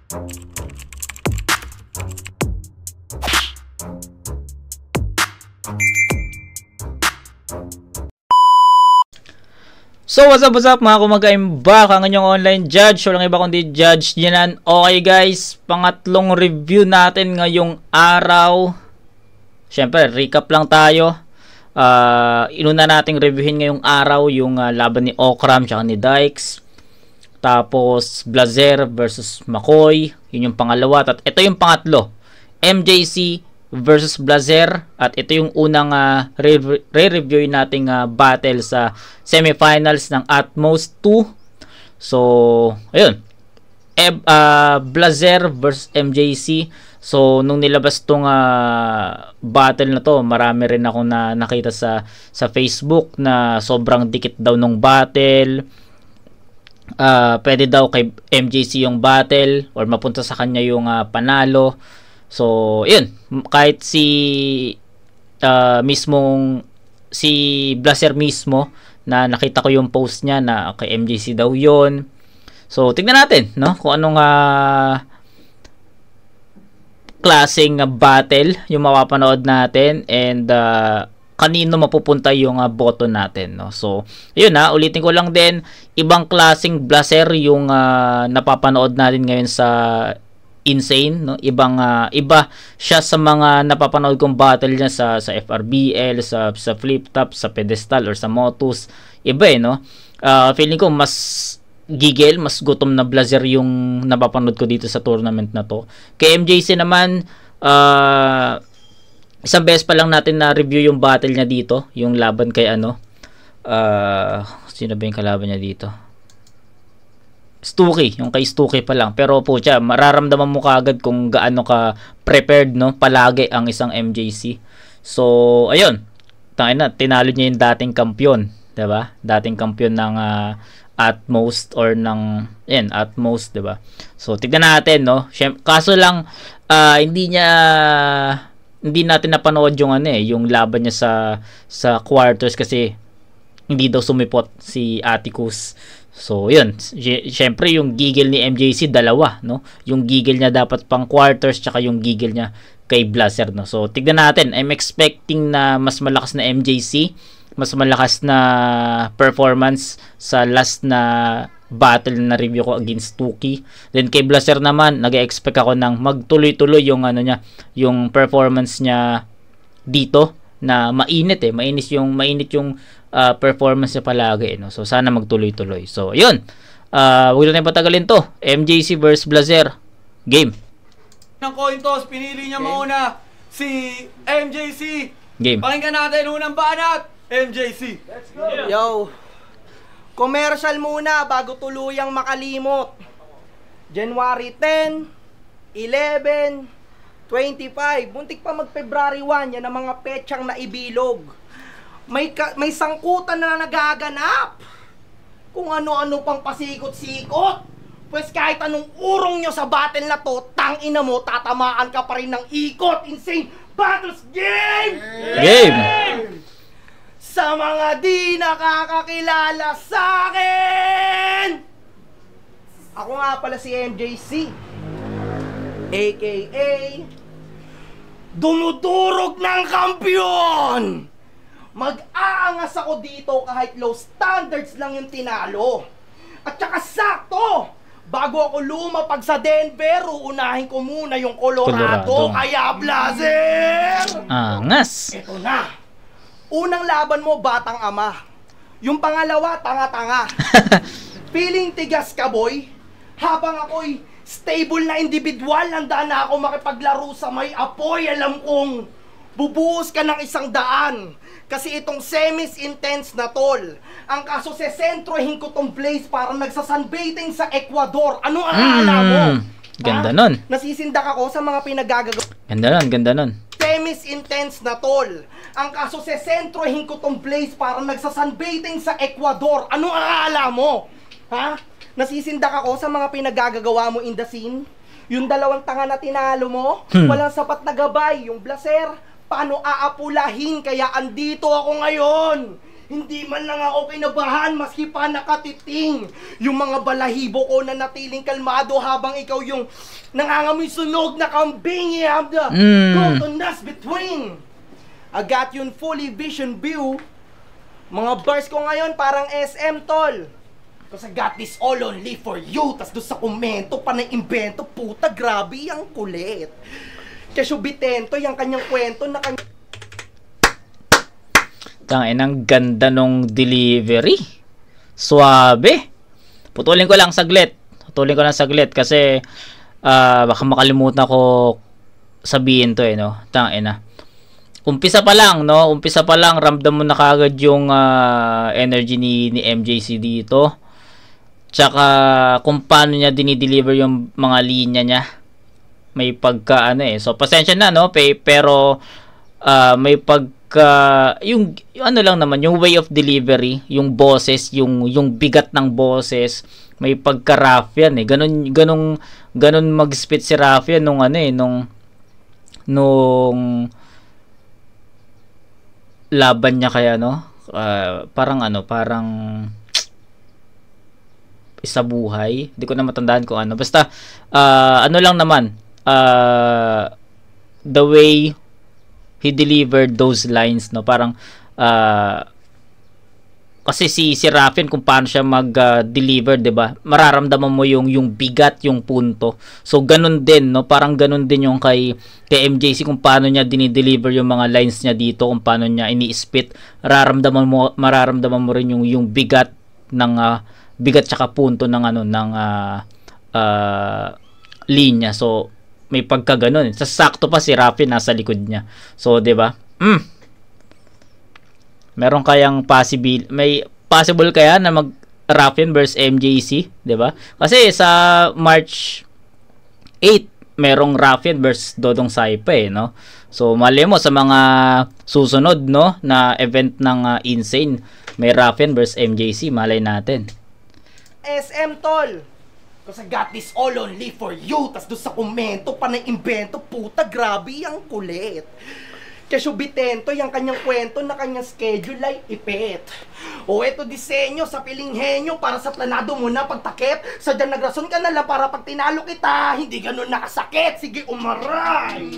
So what's up mga kumagain back ang inyong online judge. So lang iba kundi Judge Jinan. Okay guys, pangatlong review natin ngayong araw. Siyempre recap lang tayo. Inuna nating reviewin ngayong araw yung laban ni Okram tsaka ni Dykes. Tapos Blazer versus McCoy, yun yung pangalawa. At ito yung pangatlo, MJC versus Blazer. At ito yung unang re-review nating battle sa semifinals ng Atmos 2. So ayun, Blazer versus MJC. So nung nilabas tong battle na to, marami rin ako na nakita sa Facebook na sobrang dikit daw nung battle. Pwede daw kay MJC yung battle or mapunta sa kanya yung panalo. So yun, kahit si Blazer mismo na nakita ko yung post niya na kay MJC daw yun. So tignan natin, no, kung anong klaseng battle yung mapapanood natin and kanino mapupunta yung boto natin, no. So yun, ulitin ko lang din, ibang klaseng Blazer yung napapanood natin ngayon sa Insane, no. Iba siya sa mga napapanood kong battle niya sa FRBL, sa flip top, sa pedestal or sa Motus. Iba no. Feeling ko mas gigil, mas gutom na Blazer yung napapanood ko dito sa tournament na to. Kay MJC naman, isang beses pa lang natin na review yung battle niya dito, yung laban kay sino ba yung kalaban niya dito? Stuki, yung kay Stuki pa lang. Pero po siya, mararamdaman mo kaagad kung gaano ka prepared, no, palagi ang isang MJC. So ayun, tinalo niya yung dating kampiyon, 'di ba? Dating kampiyon ng Atmos or ng Atmos, 'di ba? So tignan natin, no. Kaso lang hindi natin napanood yung yung laban niya sa quarters kasi hindi daw sumipot si Atticus. So yun, syempre yung gigil ni MJC dalawa, no. Yung gigil niya dapat pang quarters tsaka yung gigil niya kay Blazer, no. So tignan natin, I'm expecting na mas malakas na MJC, mas malakas na performance sa last na battle na review ko against Tuki. Then kay Blazer naman, nag-expect ako ng magtuloy-tuloy yung yung performance niya dito na mainit yung performance niya palagi, no. So sana magtuloy-tuloy. So yun, huwag na tayong patagalin to. MJC versus Blazer, game. Ng coin toss, pinili niya muna si MJC. Game. Pakinggan natin unang banat, MJC. Let's go. Yo, commercial muna bago tuluyang makalimot. January 10, 11, 25, muntik pa mag-February 1, yan ang mga petsang naibilog. May sangkutan na nagaganap. Kung ano-ano pang pasikot-sikot. Pues kahit anong urong nyo sa battle na to, tangina mo, tatamaan ka pa rin ng ikot. Insane Battles Game! Game! Sa mga di nakakakilala sa akin, ako nga pala si MJC, aka Dumudurog ng Kampiyon. Mag-aangas ako dito kahit low standards lang yung tinalo. At saka sakto, bago ako lumapag sa Denver, uunahin ko muna yung Colorado. Kaya Blazer! Angas! Ito na. Unang laban mo, batang ama. Yung pangalawa, tanga-tanga. Feeling tigas ka, boy. Habang ako'y stable na individual, handa na ako makipaglaro sa may apoy. Alam kong bubuhos ka ng 100. Kasi itong semis intense na tol, ang kaso sesentrohin ko tong place para nagsasunbathing sa Ecuador. Ano ang alam mo? Ganda nun. Nasisindak ako sa mga pinagagagawa. Ganda nun. Semis intense na tol, ang kaso sesentrohin ko tong place para nagsasunbathing sa Ecuador. Ano ang alam mo? Ha? Nasisindak ako sa mga pinagagagawa mo in the scene. Yung dalawang tanga na tinalo mo, walang sapat na gabay, yung Blazer. Paano aapulahin? Kaya andito ako ngayon. Hindi man lang ako kinabahan maski pa nakatiting. Yung mga balahibo ko na natiling kalmado habang ikaw yung nangangamoy sunog na kambing. You have the goldenness between. I got you in fully vision view. Mga bars ko ngayon parang SM tol. Cause I got this all only for you. Tas doon sa komento pa na imbento. Puta grabe yung kulit. Kesyo Bitento yung kanyang kwento na Ang ganda nung delivery. Suabe. Putulin ko lang saglit kasi baka makalimutan ko sabihin to no. Tangina. Umpisa pa lang ramdam mo na kagad yung energy ni MJC dito. Tsaka kung paano niya dinideliver yung mga linya niya. May pagka So pasensya na no, pero may pagka yung ano lang naman yung way of delivery, yung boses, yung bigat ng boses, may pagka-rough yan ganun mag-spit si Rafian nung nung laban niya kaya parang isa buhay, hindi ko na matandaan kung basta lang naman the way he delivered those lines parang kasi si Rafian kung paano siya mag-deliver, 'di ba? Mararamdaman mo yung bigat, yung punto. So ganun din parang ganun din yung kay MJC kung paano niya dinideliver yung mga lines niya dito, kung paano niya ini-spit. Mararamdaman mo rin yung bigat ng bigat tsaka punto ng linya. So may pagkaganon. Sakto pa si Rafi nasa likod niya. So, 'di ba? Meron kayang may possible kaya na mag Rafian versus MJC, 'di ba? Kasi sa March 8, merong Rafian versus Dodong Saipa no. So, mali mo sa mga susunod na event ng Insane, may Rafian versus MJC, malay natin. SM tol. Cause I got this all only for you. Tas doon sa komento pa na imbento. Puta grabe yung kulit. Kesyo Bitento yung kanyang kwento na kanyang schedule ay ipit. O eto disenyo sa pilinghenyo para sa planado mo na pagtakip. Sadyang nagrason ka na lang para pag tinalo kita, hindi ganun nakasakit. Sige umaray.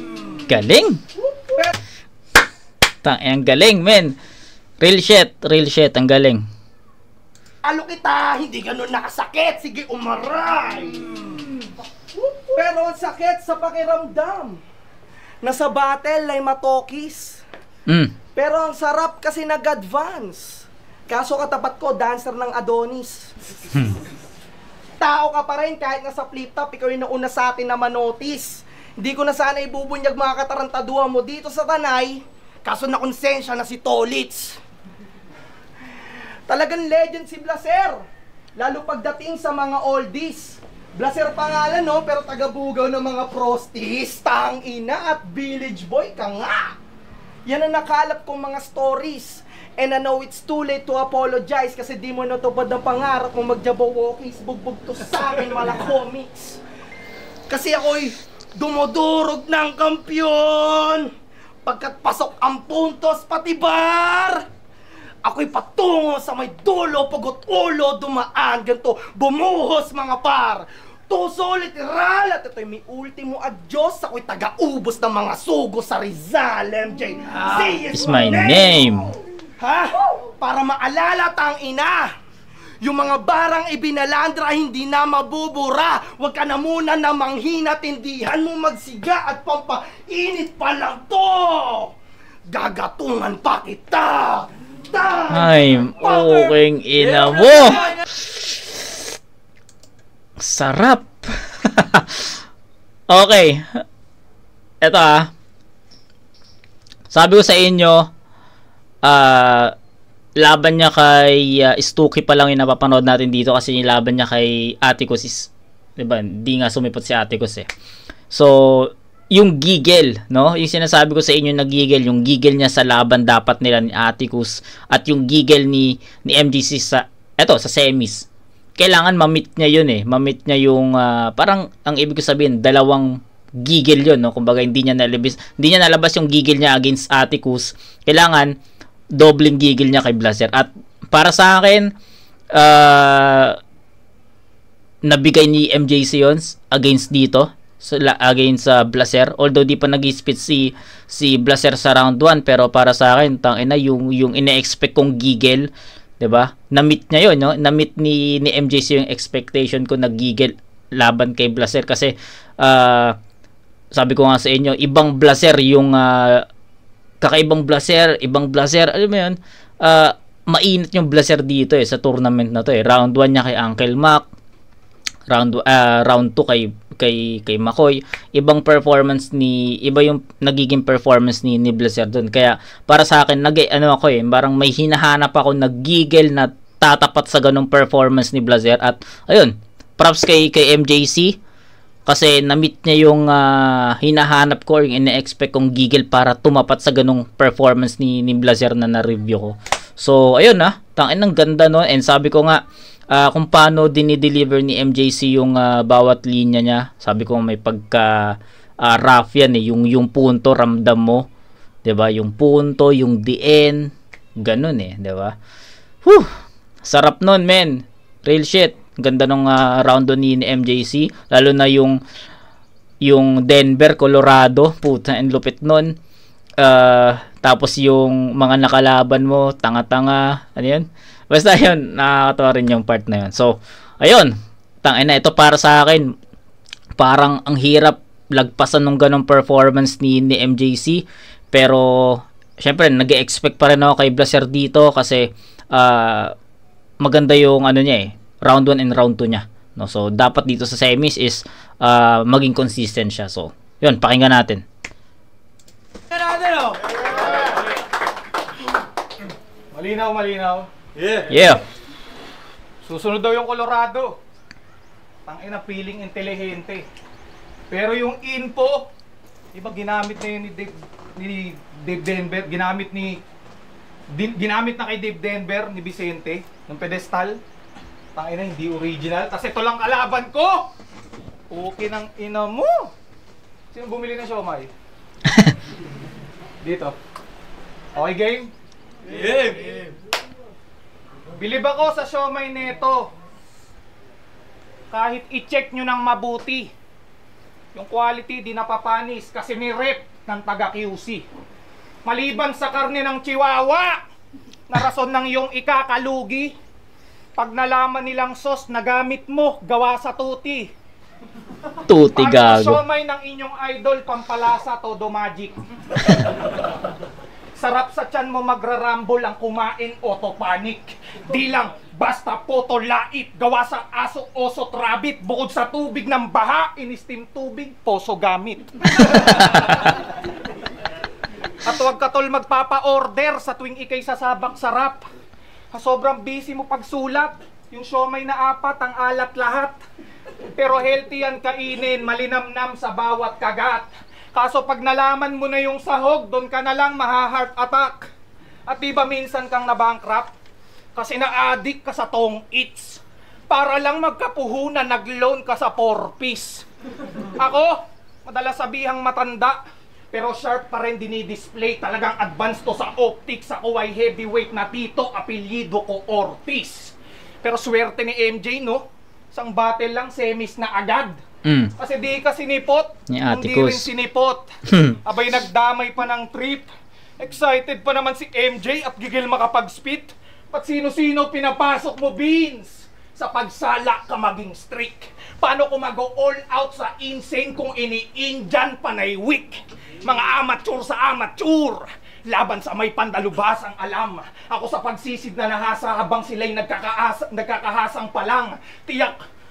Galing. Ang galing men. Real shit, ang galing. Alo kita, hindi ganun nakasakit. Sige, umaray. Pero ang sakit sa pakiramdam. Nasa battle ay matokis. Pero ang sarap kasi nag-advance. Kaso katapat ko, dancer ng Adonis. Tao ka pa rin kahit nasa flip top, ikaw yung nauna sa atin na manotis. Hindi ko na sana ibubunyag mga katarantaduhan mo dito sa Tanay. Kaso nakonsensya na si Tolits. Talagang legend si Blaser. Lalo pagdating sa mga oldies. Blaser pangalan pero taga-bugaw ng mga prostis. Tangina at village boy ka nga. Yan ang nakalap kong mga stories. And I know it's too late to apologize kasi di mo natupad ang pangarap mo magjabaw-walkies. Bugbog to sa akin wala comics. Kasi ako'y dumudurog ng kampyon. Pagkat pasok ang puntos pati bar. Ako'y patungo sa may dulo, pagot ulo, dumaan, ganito, bumuhos mga par. Tuso, literal, at ito'y may ultimo adyos, ako'y taga-ubos ng mga sugo sa Rizal, MJ. Is my name. Ha? Para maalala tang ina. Yung mga barang ibinalandra hindi na mabubura. Huwag ka na muna na manghina, tindihan mo magsiga at pampainit pa lang to. Gagatungan pa kita. Ay, okay ina mo. Sarap. Okay. Ito sabi ko sa inyo, laban niya kay Stucky pa lang yung napapanood natin dito kasi yung laban niya kay Atticus is, diba, hindi nga sumipot si Atticus So, yung giggle, yung sinasabi ko sa inyo na giggle, yung giggle niya sa laban dapat nila ni Atticus at yung giggle ni MGC sa semis. Kailangan ma-meet niya yun ma-meet niya yung parang ang ibig ko sabihin dalawang giggle yun, kumbaga hindi niya nalabas yung giggle niya against Atticus. Kailangan doubling gigil niya kay Blaser. At para sa akin, nabigay ni MJC yun against dito, against Blaser. Although di pa nag-spit si Blaser sa round 1, pero para sa akin, tangina, yung ine-expect kong gigil, 'di ba? Na-meet niya 'yon, no? Na-meet ni MJC yung expectation ko, nag-gigil laban kay Blaser kasi sabi ko nga sa inyo, ibang Blaser yung kakaibang Blaser, ibang Blaser, alam mo 'yun? Mainit yung Blaser dito sa tournament na to Round 1 niya kay Uncle Mac, round 2 kay McCoy. Iba yung nagiging performance ni Blaser doon. Kaya para sa akin parang may hinahanap ako, naggigil na tatapat sa ganung performance ni Blaser. At ayun, props kay MJC kasi na-meet niya yung hinahanap ko, yung ine-expect kong gigil para tumapat sa ganung performance ni Blaser na na-review ko. So ayun, tangin ng ganda, no? And sabi ko nga, kung paano dinideliver ni MJC yung bawat linya niya. Sabi ko may pagka rough yan yung punto ramdam mo, 'di ba? Yung punto, yung DN, ganun 'di ba? Sarap nun, men. Real shit. Ganda nung round ni MJC, lalo na yung Denver, Colorado, puta, and lupit nun. Tapos yung mga nakalaban mo, tanga-tanga, ano yun? Basta yun, nakakatawa rin yung part na yun. So, ayun, tangina, ito para sa akin, parang ang hirap lagpasan ng ganong performance ni MJC. Pero, syempre, nag-expect pa rin ako kay Blaser dito kasi maganda yung niya round 1 and round 2 niya. No? So, dapat dito sa semis is maging consistent siya. So, yun, pakinggan natin. Malinaw. Yeah. Susunod daw yung Colorado. Tangina, feeling intelihente. Pero yung info, iba ginamit na yun ni Dave Denver, ginamit na kay Dave Denver ni Vicente ng pedestal. Tangina, hindi original. Kasi ito lang kalaban ko. Okay ng ina mo. Sino bumili ng siomay? Dito. Okay, game? Game. Bilib ako sa siomay neto. Kahit i-check nyo ng mabuti, yung quality di napapanis kasi may rep ng taga QC. Maliban sa karne ng chihuahua na rason ng iyong ikakalugi, pag nalaman nilang sauce na gamit mo, gawa sa tuti. Tuti, gago. Ang siomay ng inyong idol, pampalasa, todo magic. Sarap sa tiyan mo magrarambol ang kumain, autopanic. Di lang basta poto lait, gawa sa aso, osot, rabbit. Bukod sa tubig ng baha, in-steam tubig, poso gamit. At huwag ka tol magpapa-order sa tuwing ikay sasabak sarap. Sobrang busy mo pagsulat, yung siomay na 4, ang alat lahat. Pero healthy yan kainin, malinamnam sa bawat kagat. Kaso pag nalaman mo na yung sahog, doon ka na lang maha-heart attack. At diba minsan kang nabankrupt? Kasi na-addict ka sa tong eats. Para lang magkapuhunan, nag-loan ka sa 4-piece. Ako, madalas sabihang matanda, pero sharp pa rin dinidisplay. Talagang advanced to sa optics. Ako ay heavyweight na tito, apelyido ko Ortiz. Pero swerte ni MJ, no? Isang battle lang, semis na agad. Kasi di ka sinipot, hindi rin sinipot. Abay nagdamay pa ng trip. Excited pa naman si MJ at gigil makapag-spit. Pat sino-sino pinapasok mo, Beans? Sa pagsala ka maging strict. Paano ko mag-all out sa insane kung ini-Indian panay weak? Mga amateur sa amateur, laban sa may pandalubas ang alam. Ako sa pagsisid na nahasa habang sila'y nagkakahasang palang. Tiyak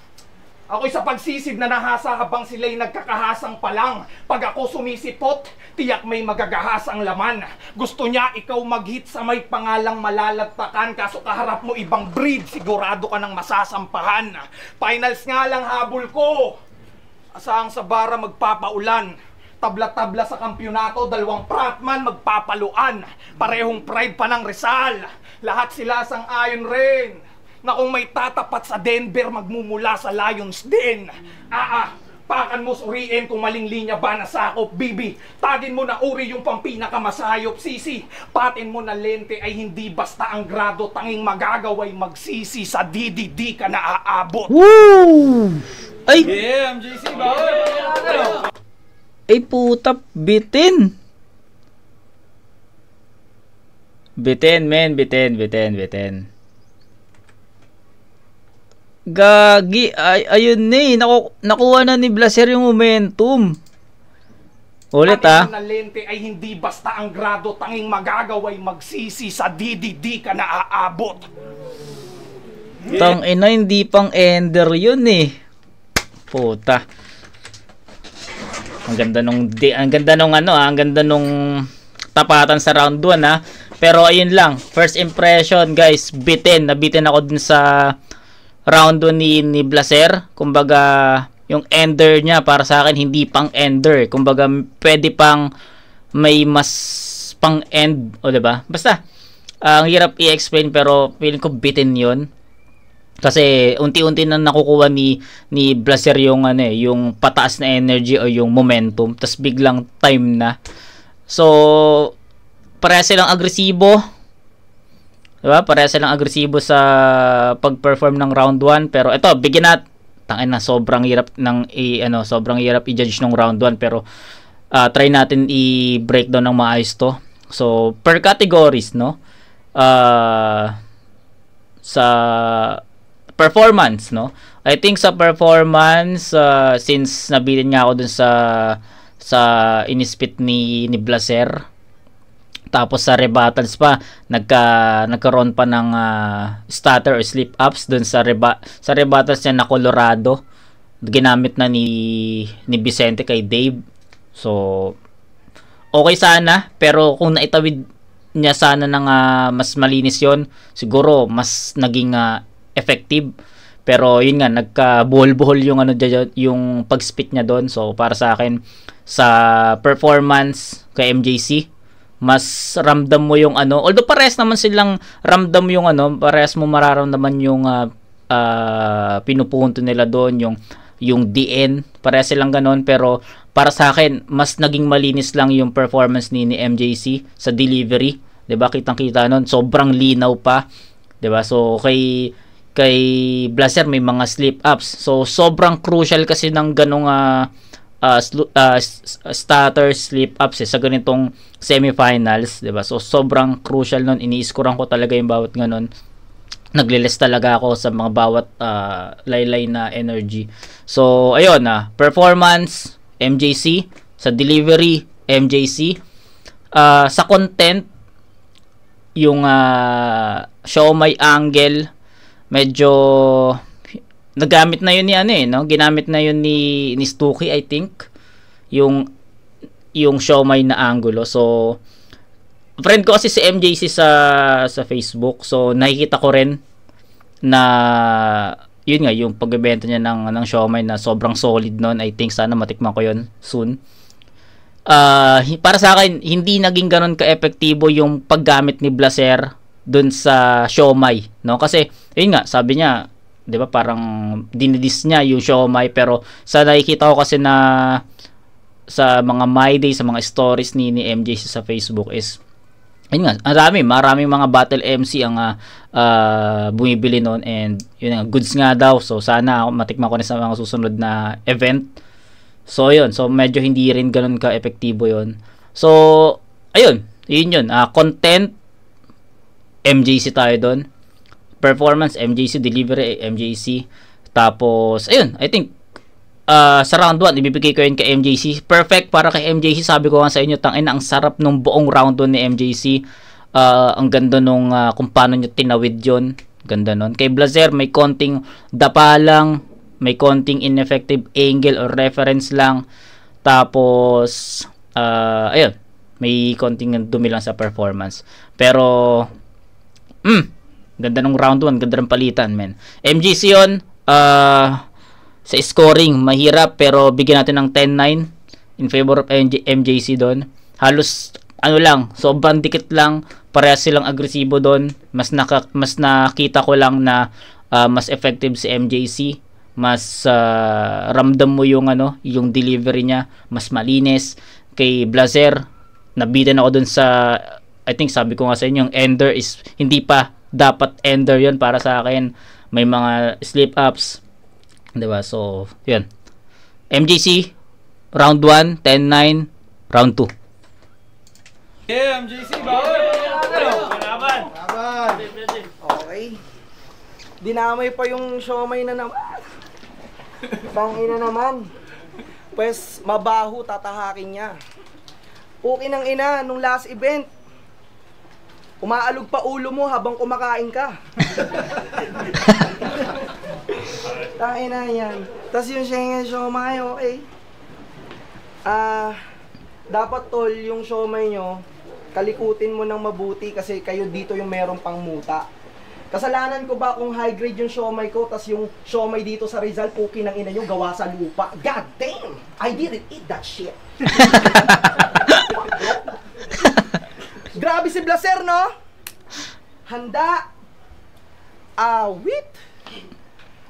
ako'y sa pagsisid na nahasa habang sila'y nagkakahasang palang. Pag ako sumisipot, tiyak may magagahasang laman. Gusto niya ikaw mag-hit sa may pangalang malalagtakan. Kaso kaharap mo ibang breed, sigurado ka ng masasampahan. Finals nga lang habol ko. Asahang sa bara magpapaulan. Tabla-tabla sa kampyonato, 2 frontman magpapaluan. Parehong pride pa ng Rizal. Lahat sila sang-ayon rin na kung may tatapat sa Denver, magmumula sa Lions din. Pakan mo suriin kung maling linya ba nasakop, bibi. Tagin mo na uri yung pang pinakamasayop, sisi. Patin mo na lente ay hindi basta ang grado, tanging magagaway magsisi, sa DDD ka na aabot. Woo! Ay! Yeah, MJC ba? Ay puta, bitin. Bitin, men, bitin. Gagi, ayun na eh. Nakuha na ni Blaser yung momentum. Ulit na lente ay hindi basta ang grado, tanging magagaway magsisi, sa DDD ka na aabot. Tang ina, hindi pang ender yun eh. Puta. Ang ganda nung tapatan sa round 1 ha. Pero ayun lang, first impression guys, nabitin ako dun sa round 1 ni Blaser. Kumbaga, yung ender niya para sa akin hindi pang ender. Kumbaga, pwede pang may mas pang end, o diba? Basta, ang hirap i-explain pero feeling ko bitin 'yon. Kasi unti-unti na nakukuha ni Blaser yung yung pataas na energy o yung momentum, tapos biglang time na. So, pareha silang agresibo. Diba? Pareha silang agresibo sa pag-perform ng round 1, pero ito, bigyan sobrang hirap sobrang hirap i-judge ng round 1, pero try natin i-breakdown ng maayos to. So, per categories, no? Sa performance, no? I think sa performance, since nabitin nga ako dun sa inispit ni Blaser, tapos sa rebuttals pa, nagkaroon pa ng stutter or slip ups dun sa rebuttals niya na Colorado. Ginamit na ni Vicente kay Dave. So, okay sana, pero kung naitawid niya sana ng mas malinis yon, siguro mas naging effective. Pero yun nga, nagka-buhol-buhol yung pag-spit niya doon. So, para sa akin, sa performance kay MJC, mas ramdam mo yung although parehas naman silang ramdam yung parehas mo mararamdaman yung pinupunto nila doon, yung DN, parehas silang ganon, pero para sa akin mas naging malinis lang yung performance ni MJC sa delivery, 'di ba? Kitang-kita noon, sobrang linaw pa, 'di ba? So kay Blaser may mga slip ups, so sobrang crucial kasi ng ganong stutter slip ups sa ganitong semifinals, 'di ba? So sobrang crucial noon, ini-scorean ko talaga yung bawat ganon. Nagle-list talaga ako sa mga bawat laylay na energy. So ayun, performance MJC, sa delivery MJC, sa content yung show my angle, medyo nagamit na yun ginamit na yun ni Stucky, I think, yung show my na angulo. So friend ko kasi si MJC sa Facebook, so nakikita ko rin na yun nga, yung pagbebenta niya ng siomai na sobrang solid noon. I think sana matikman ko yun soon. Para sa akin, hindi naging ganun ka-epektibo yung paggamit ni Blaser dun sa siomai, no? Kasi yun nga, sabi niya, 'di ba, parang dinidis niya yung siomai, pero sa nakikita ko kasi na sa mga My Day, sa mga stories ni MJC sa Facebook is yun nga, maraming mga battle MC ang bumibili noon, and yun nga, goods nga daw. So sana matikman ko na sa mga susunod na event. So yun, so medyo hindi rin ganun ka-epektibo yun. So ayun, yun. Content MJC tayo doon. Performance MJC, delivery MJC. Tapos ayun, I think sa round 1 ibibigay ko yun kay MJC. Perfect para kay MJC. Sabi ko nga sa inyo, ang sarap nung buong round 1 ni MJC. Ang ganda nung kung paano nyo tinawid yun. Ganda nun. Kay Blaser, may konting dapa lang, may konting ineffective angle or reference lang. Tapos ayun, may konting dumi lang sa performance. Pero ganda nung round 1, ganda ng palitan, men. MJC yun. Sa scoring, mahirap, pero bigyan natin ng 10-9 in favor of MJC doon. Halos sobrang dikit lang, parehas silang agresibo doon. Mas nakita ko lang na mas effective si MJC, mas ramdam mo yung yung delivery niya, mas malinis. Kay Blazer, nabitin ako dun sa, I think sabi ko nga sa inyo, yung ender is hindi pa dapat ender yon para sa akin. May mga slip ups, 'di ba? So yun, MJC round 1 10-9, round 2. Yeah, MJC, bawal. Laban. Okay. Dinamay pa yung siomay na naman. Tangina naman. Pues, mabaho tatahakin niya. Okay ng ina, nung last event, umaalog pa ulo mo habang kumakain ka. Tangina yan. Tapos yung Schengen siomay, okay. Dapat tol, yung siomay nyo, kalikutin mo ng mabuti kasi kayo dito yung merong pangmuta. Kasalanan ko ba kung high grade yung siomay ko, tas yung siomay dito sa Rizal, puki ng ina nyo, gawa sa lupa. God damn! I didn't eat that shit. Grabe si Blazer, no? Handa. Awit.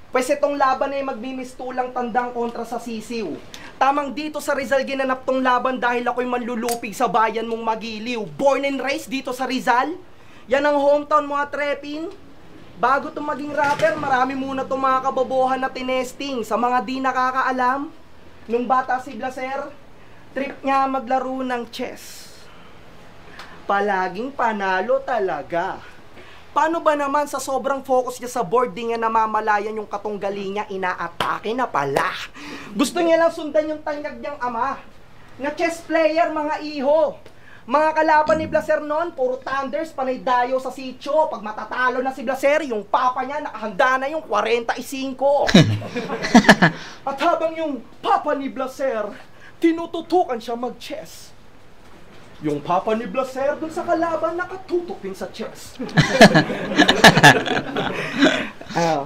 Pues itong laban ay magmimistulang tandang kontra sa sisiw. Tamang dito sa Rizal ginanap tong laban dahil ako'y manlulupig sa bayan mong Magiliw. Born and raised dito sa Rizal. Yan ang hometown mga trepin. Bago itong maging rapper, marami muna itong mga kabobohan na tinesting. Sa mga di nakakaalam, nung bata si Blazer, trip niya maglaro ng chess. Palaging panalo talaga. Paano ba naman sa sobrang focus niya sa board, di niya namamalayan yung katunggali niya, inaatake na pala. Gusto niya lang sundan yung tanyag niyang ama. Na chess player, mga iho. Mga kalaban ni Blazer noon, puro thunders, panay dayo sa sitio. Pag matatalo na si Blazer, yung papa niya nakahanda na yung 45. At habang yung papa ni Blazer, tinututukan siya mag-chess. Yung papa ni Blazer dun sa kalaban nakatutupin sa chess.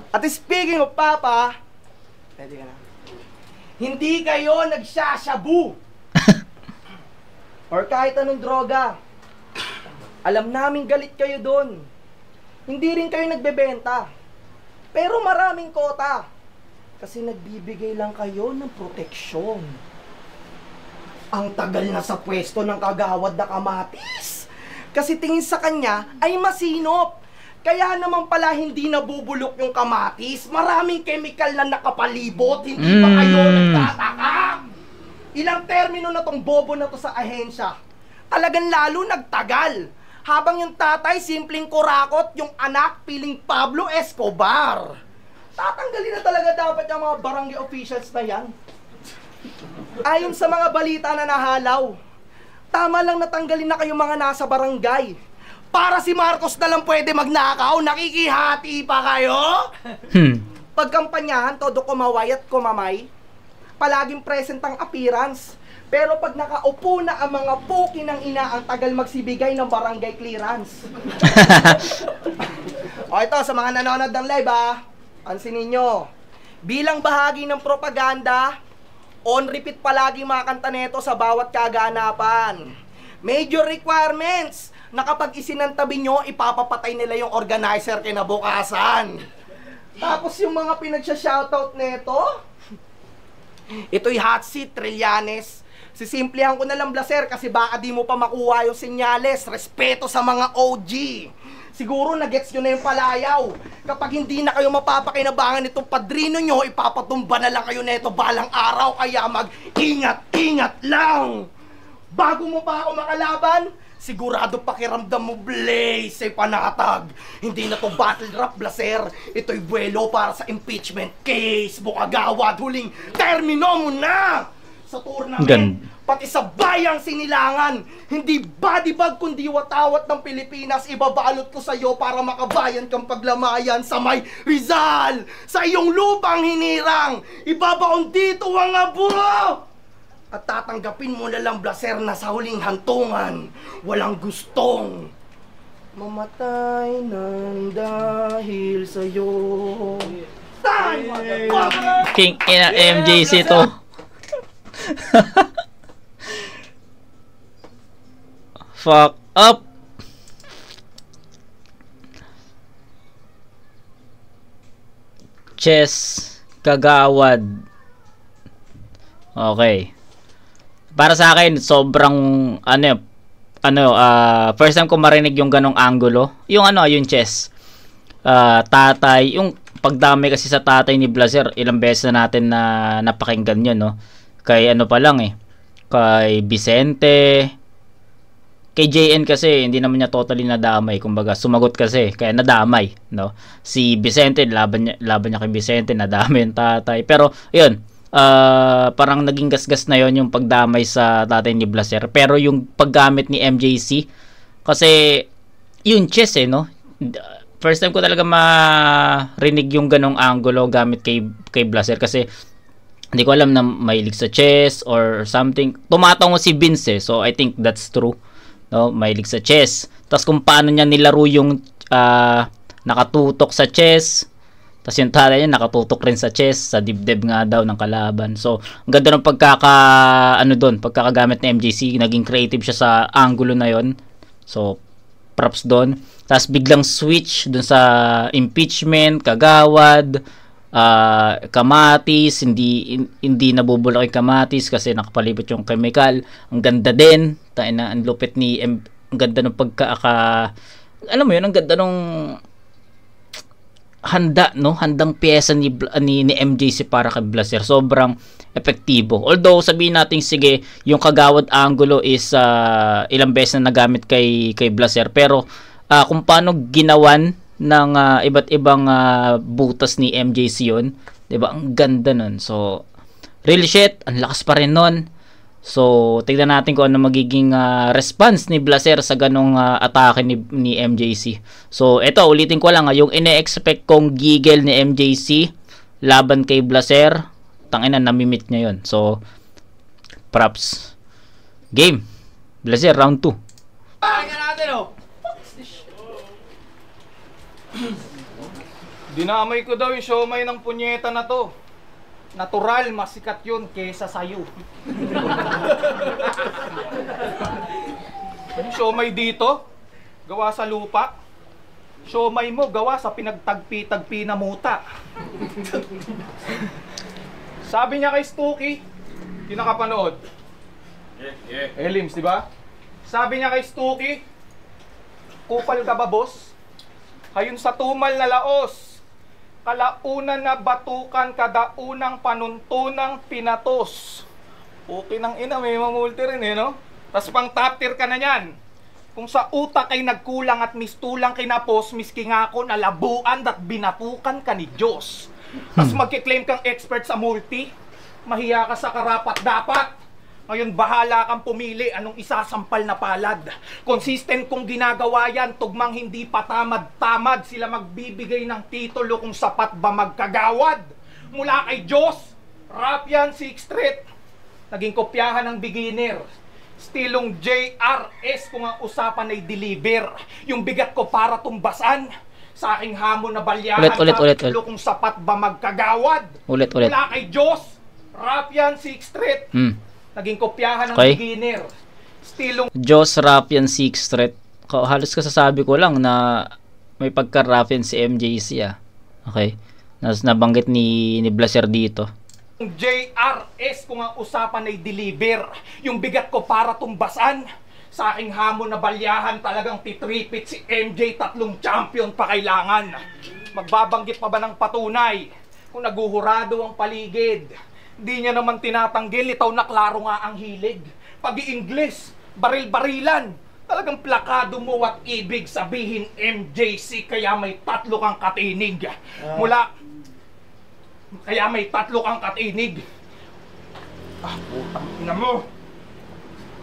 At speaking of papa, pwede ka na. Hindi kayo nagsashabu or kahit anong droga. Alam namin galit kayo doon. Hindi rin kayo nagbebenta. Pero maraming kota. Kasi nagbibigay lang kayo ng proteksyon. Ang tagal na sa pwesto ng kagawad na kamatis. Kasi tingin sa kanya ay masinop. Kaya naman pala hindi nabubulok yung kamatis. Maraming chemical na nakapalibot. Hindi pa kayo nagtataka. Ilang termino na tong bobo na to sa ahensya. Talagang lalo nagtagal. Habang yung tatay simpleng kurakot, yung anak piling Pablo Escobar. Tatanggalin na talaga dapat yung mga barangay officials na yan. Ayon sa mga balita na nahalaw, tama lang natanggalin na kayong mga nasa barangay. Para si Marcos na lang pwede magnakaw, nakikihati pa kayo? Pagkampanyahan, todo kumaway at kumamay. Palaging present ang appearance. Pero pag nakaupo na ang mga puki ng ina, ang tagal magsibigay ng barangay clearance. O ito, sa mga nanonood ng live pansinin nyo. Bilang bahagi ng propaganda, on repeat palagi mga kanta neto sa bawat kaganapan. Major requirements na kapag isinantabi nyo, ipapapatay nila yung organizer kinabukasan. Tapos yung mga pinagsya-shoutout neto, ito'y hot seat, Trillanes. Sisimplihan ko na lang Blazer kasi baka di mo pa makuha yung senyales. Respeto sa mga OG. Siguro nagets nyo na yung palayaw. Kapag hindi na kayo mapapakinabangan itong padrino nyo, ipapatumba na lang kayo neto balang araw. Kaya mag-ingat-ingat lang. Bago mo pa ako makalaban, sigurado pakiramdam mo blaze ay panatag. Hindi na to battle rap Blazer. Ito'y buwelo para sa impeachment case. Bukagawad, huling termino mo na! Sa tournament, pati sa bayang sinilangan. Hindi body bag kundi watawat ng Pilipinas. Ibabalot ko sa'yo para makabayan kang paglamayan sa may Rizal. Sa iyong lupang hinirang, ibabaon dito ang aburo. At tatanggapin mo na lang Blazer na sa huling hantungan, walang gustong mamatay ng dahil sa'yo. King ina MJC to. Fuck up. Chess Kagawad. Okay. Para sa akin, sobrang first time ko marinig yung ganong angulo. Yung yung chess. Tatay, yung pagdami kasi sa tatay ni Blazer, ilang beses na natin na napakinggan yun, no? Kay pa lang kay Vicente, kay JN kasi hindi naman niya totally nadamay, kumbaga sumagot kasi kaya nadamay, no? Si Vicente, laban niya kay Vicente, nadamay yung tatay. Pero yun, parang naging gasgas na yon yung pagdamay sa tatay ni Blazer. Pero yung paggamit ni MJC, kasi yung chess no? First time ko talaga marinig yung ganong angulo gamit kay Blazer, kasi hindi ko alam na mahilig sa chess or something. Tumatango si Vince so I think that's true, no? Mahilig sa chess. Tapos kung paano niya nilaro yung nakatutok sa chess, tapos yung tatay niya nakatutok rin sa chess, sa dibdib nga daw ng kalaban. So ang ganda ng pagkakagamit ni MJC, naging creative siya sa angulo na yon. So props doon. Tapos biglang switch dun sa impeachment, kagawad, kamatis, hindi nabubulok yung kamatis kasi nakapalibot yung chemical. Ang ganda din, ang lupit ang ganda ng alam mo yun, ang ganda ng handang pyesa ni MJC para kay Blazer. Sobrang epektibo. Although sabihin natin, sige, yung kagawad angulo is ilang beses na nagamit kay Blazer, pero kung paano ginawan ng iba't ibang butas ni MJC yun, 'di ba? Ang ganda nun. So real shit, ang lakas pa rin nun. So tignan natin kung ano magiging response ni Blazer sa ganong atake ni MJC. So eto, ulitin ko lang, yung ine-expect kong giggle ni MJC laban kay Blazer, tangina, namimit niya yun. So props. Game Blazer round 2. Pakinggan natin Dinamay ko daw yung siomay ng punyeta na to. Natural, masikat yun kesa sayo. Yung siomay dito, gawa sa lupa. Siomay mo, gawa sa pinagtagpi-tagpi na muta. Sabi niya kay Stuki, yung nakapanood. Elims, di ba? Sabi niya kay Stuki, kupal ka ba, boss? Hayon sa tumal na laos, kalaunan na batukan, kadaunang panuntunang pinatos. Okay nang ina, may mamulti rin no? Tas pang top tier ka na yan. Kung sa utak ay nagkulang at mistulang kinapos, miski nga ako nalabuan at binatukan ka ni Diyos. Tas magkiklaim kang expert sa multi, mahiya ka sa karapat dapat. Ngayon bahala kang pumili anong isasampal na palad. Consistent kong ginagawa yan, tugmang hindi patamad-tamad. Sila magbibigay ng titulo kung sapat ba magkagawad. Mula kay Diyos, rap yan, 6th Street. Naging kopyahan ng beginner. Stilong JRS kung ang usapan ay deliver. Yung bigat ko para tumbasan. Sa aking hamon na balyahan, ulit. titulo kung sapat ba magkagawad. Ulit. Mula kay Diyos, rap yan, 6th Street. Naging kopyahan ng beginner. Stilong Diyos, rap yan, 6th Street. Halos kasasabi ko lang na may pagka-rap yan si MJC Okay. Nabanggit ni Blazer dito. JRS kung ang usapan ay deliver. Yung bigat ko para tumbasan. Sa aking hamon na balyahan, talagang titripit si MJ, 3 champion pa kailangan. Magbabanggit pa ba ng patunay kung naguhurado ang paligid? Di niya naman tinatanggil, litaw na klaro nga ang hilig. Pag-i-Ingles, baril-barilan, talagang plakado mo at ibig sabihin MJC, kaya may 3 kang katinig. Kaya may 3 kang katinig. Putang ina mo.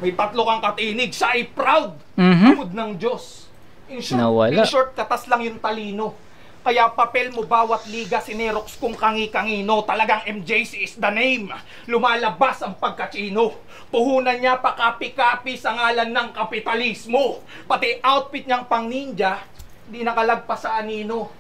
May 3 kang katinig, siya ay proud. Amod ng Diyos. In short, katas lang yung talino. Kaya papel mo bawat liga, sinerox kung kangi-kangino. Talagang MJC is the name. Lumalabas ang pagkachino. Puhunan niya pa kapi-kapi sa ngalan ng kapitalismo. Pati outfit niyang pang ninja, di nakalagpas sa anino.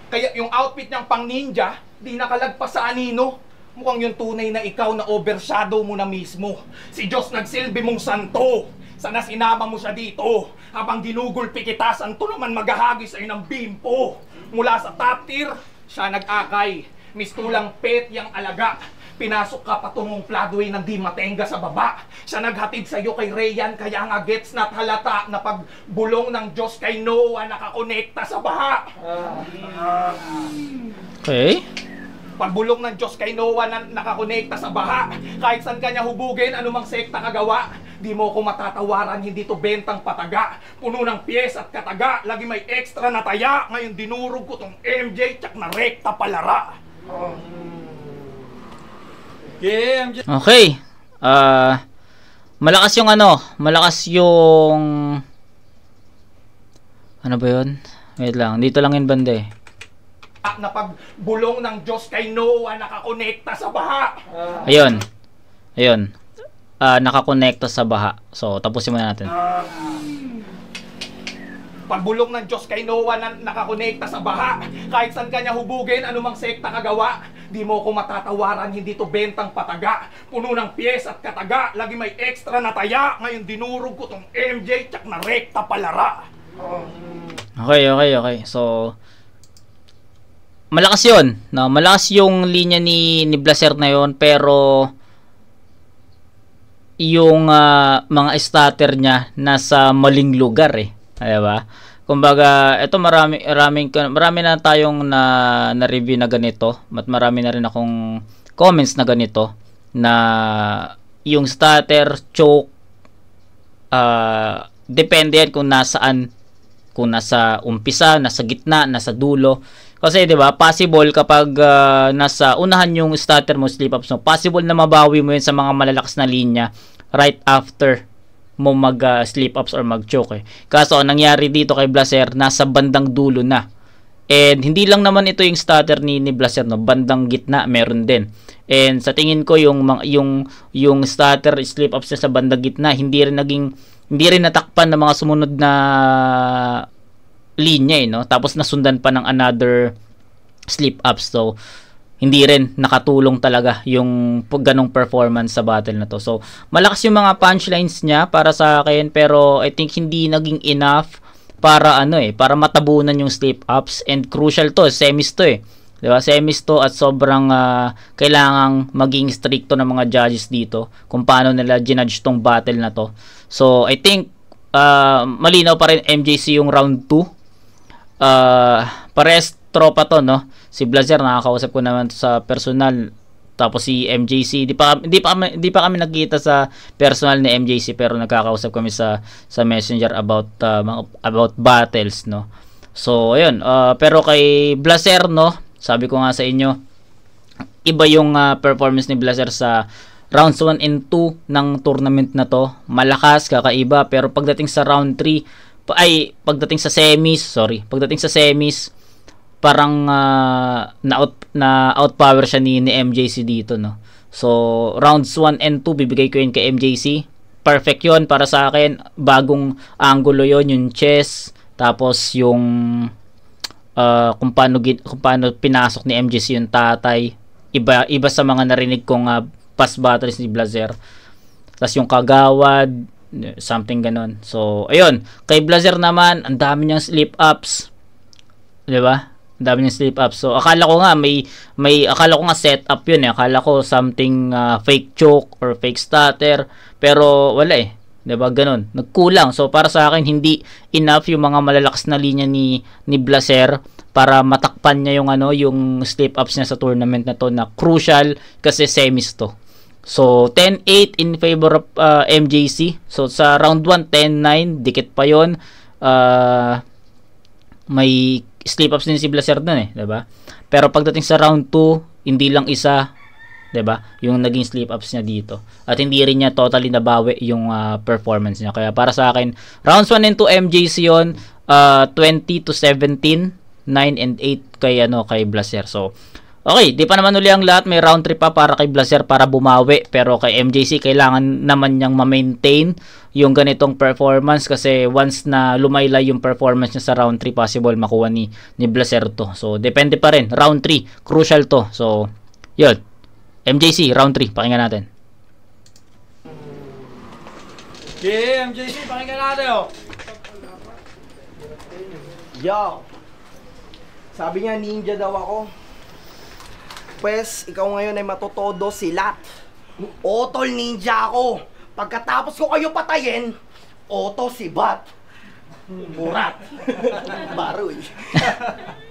Kaya yung outfit niyang pang ninja, di nakalagpas sa anino. Mukhang yung tunay na ikaw na overshadow mo na mismo. Si Diyos nagsilbi mong santo. Sana sinama mo siya dito. Habang ginugulpi kita, santo naman maghahagi sa'yo ng bimpo. Mula sa top tier, Siya nag-akay, mistulang pet yang alaga. Pinasok ka patungong floodway ng di matenga sa baba. Siya naghatid sa'yo kay Rayan, kaya nga gets na't halata na pagbulong ng Diyos kay Noah nakakonekta sa baha. Okay. Pagbulong ng Diyos kay Noah na nakakonekta sa baha. Kahit saan kanya hubugin, anumang sekta kagawa. Di mo ko matatawaran, hindi to bentang pataga. Puno ng piyes at kataga, lagi may extra na taya. Ngayon dinurog ko tong MJ, tsak na rekta palara. Okay. Malakas yung malakas yung ano ba yun? Wait lang, dito lang yun banda eh. Na pagbulong ng Diyos kay Noah nakakonekta sa baha. Ayun. Nakakonekta sa baha. So, tapusin muna natin. Pagbulong ng Diyos kay Noah na nakakonekta sa baha. Kahit saan kanya hubugin, anumang sekta kagawa. Di mo ko matatawaran, hindi to bentang pataga. Puno ng piyes at kataga, lagi may extra na taya. Ngayon dinurog ko tong MJ, tsak na rekta palara. Okay. So, malakas yun. No? Malakas yung linya ni Blaser na yun, pero yung mga starter niya nasa maling lugar eh. Diba? Kumbaga, ito marami na tayong na-review na ganito. At marami na rin akong comments na ganito na yung starter, choke, depende yan kung nasaan. Kung nasa umpisa, nasa gitna, nasa dulo. Kasi 'di ba, possible kapag nasa unahan yung starter mo, slip ups mo, possible na mabawi mo 'yun sa mga malalakas na linya right after mo mag slip ups or mag choke eh. Kaso ang nangyari dito kay Blaser, nasa bandang dulo na. And hindi lang naman ito yung starter ni Blaser, no, bandang gitna meron din. And sa tingin ko yung starter slip ups sa bandang gitna hindi rin natakpan ng mga sumunod na linya eh, no? Tapos nasundan pa ng another slip up. So hindi rin nakatulong talaga yung ganong performance sa battle na to. So malakas yung mga punchlines niya para sa akin, pero I think hindi naging enough para para matabunan yung slip ups. And crucial to, semis to eh. Diba? Semis to at sobrang kailangang maging stricto ng mga judges dito kung paano nila ginudge tong battle na to. So I think malinaw pa rin MJC yung round 2. Pares tropa to, no? Si Blaser nakakausap ko naman sa personal. Tapos si MJC, di pa kami nagkita sa personal ni MJC, pero nagkakausap kami sa Messenger about battles, no. So ayun, pero kay Blaser, no, sabi ko nga sa inyo, iba yung performance ni Blaser sa rounds 1 and 2 ng tournament na to. Malakas, kakaiba, pero pagdating sa round 3, pagdating sa semis, parang na-outpower siya ni MJC dito, no. So, rounds 1 and 2, bibigay ko yun kay MJC. Perfect yun para sa akin. Bagong angulo yun, yung chess. Tapos, yung kung paano pinasok ni MJC yung tatay. Iba sa mga narinig kong past battles ni Blaser. Tapos yung kagawad, something ganon. So, ayun. Kay Blaser naman, ang dami niyang slip ups. 'Di ba? Ang dami niyang slip ups. So, akala ko nga setup yun eh. Akala ko something fake choke or fake starter. Pero wala eh. 'Di ba? Ganon. Nagkulang. So, para sa akin, hindi enough yung mga malalakas na linya ni Blaser para matakpan niya yung slip ups niya sa tournament na to, na crucial kasi semis to. So 10-8 in favor of MJC. So sa round 1 10-9, dikit pa yon. May slip ups din si Blaser dun eh, 'di ba? Pero pagdating sa round 2, hindi lang isa, 'di ba? Yung naging slip ups niya dito. At hindi rin niya totally nabawi yung performance niya. Kaya para sa akin, rounds 1 and 2 MJC yon, 20-17, 9 and 8 kay Blaser. So okay, di pa naman uli ang lahat. May round 3 pa para kay Blaser para bumawi. Pero kay MJC, kailangan naman niyang ma-maintain yung ganitong performance. Kasi once na lumaylay yung performance niya sa round 3, possible makuha ni Blaser to. So, depende pa rin. Round 3, crucial to. So, yun. MJC, round 3. Pakinggan natin. Okay, MJC, pakinggan natin, oh. Yo. Sabi niya, ninja daw ako. Pwes, ikaw ngayon ay matotodo silat. Otol ninja ako. Pagkatapos ko kayo patayin, oto si Bat. Murat. Baroy.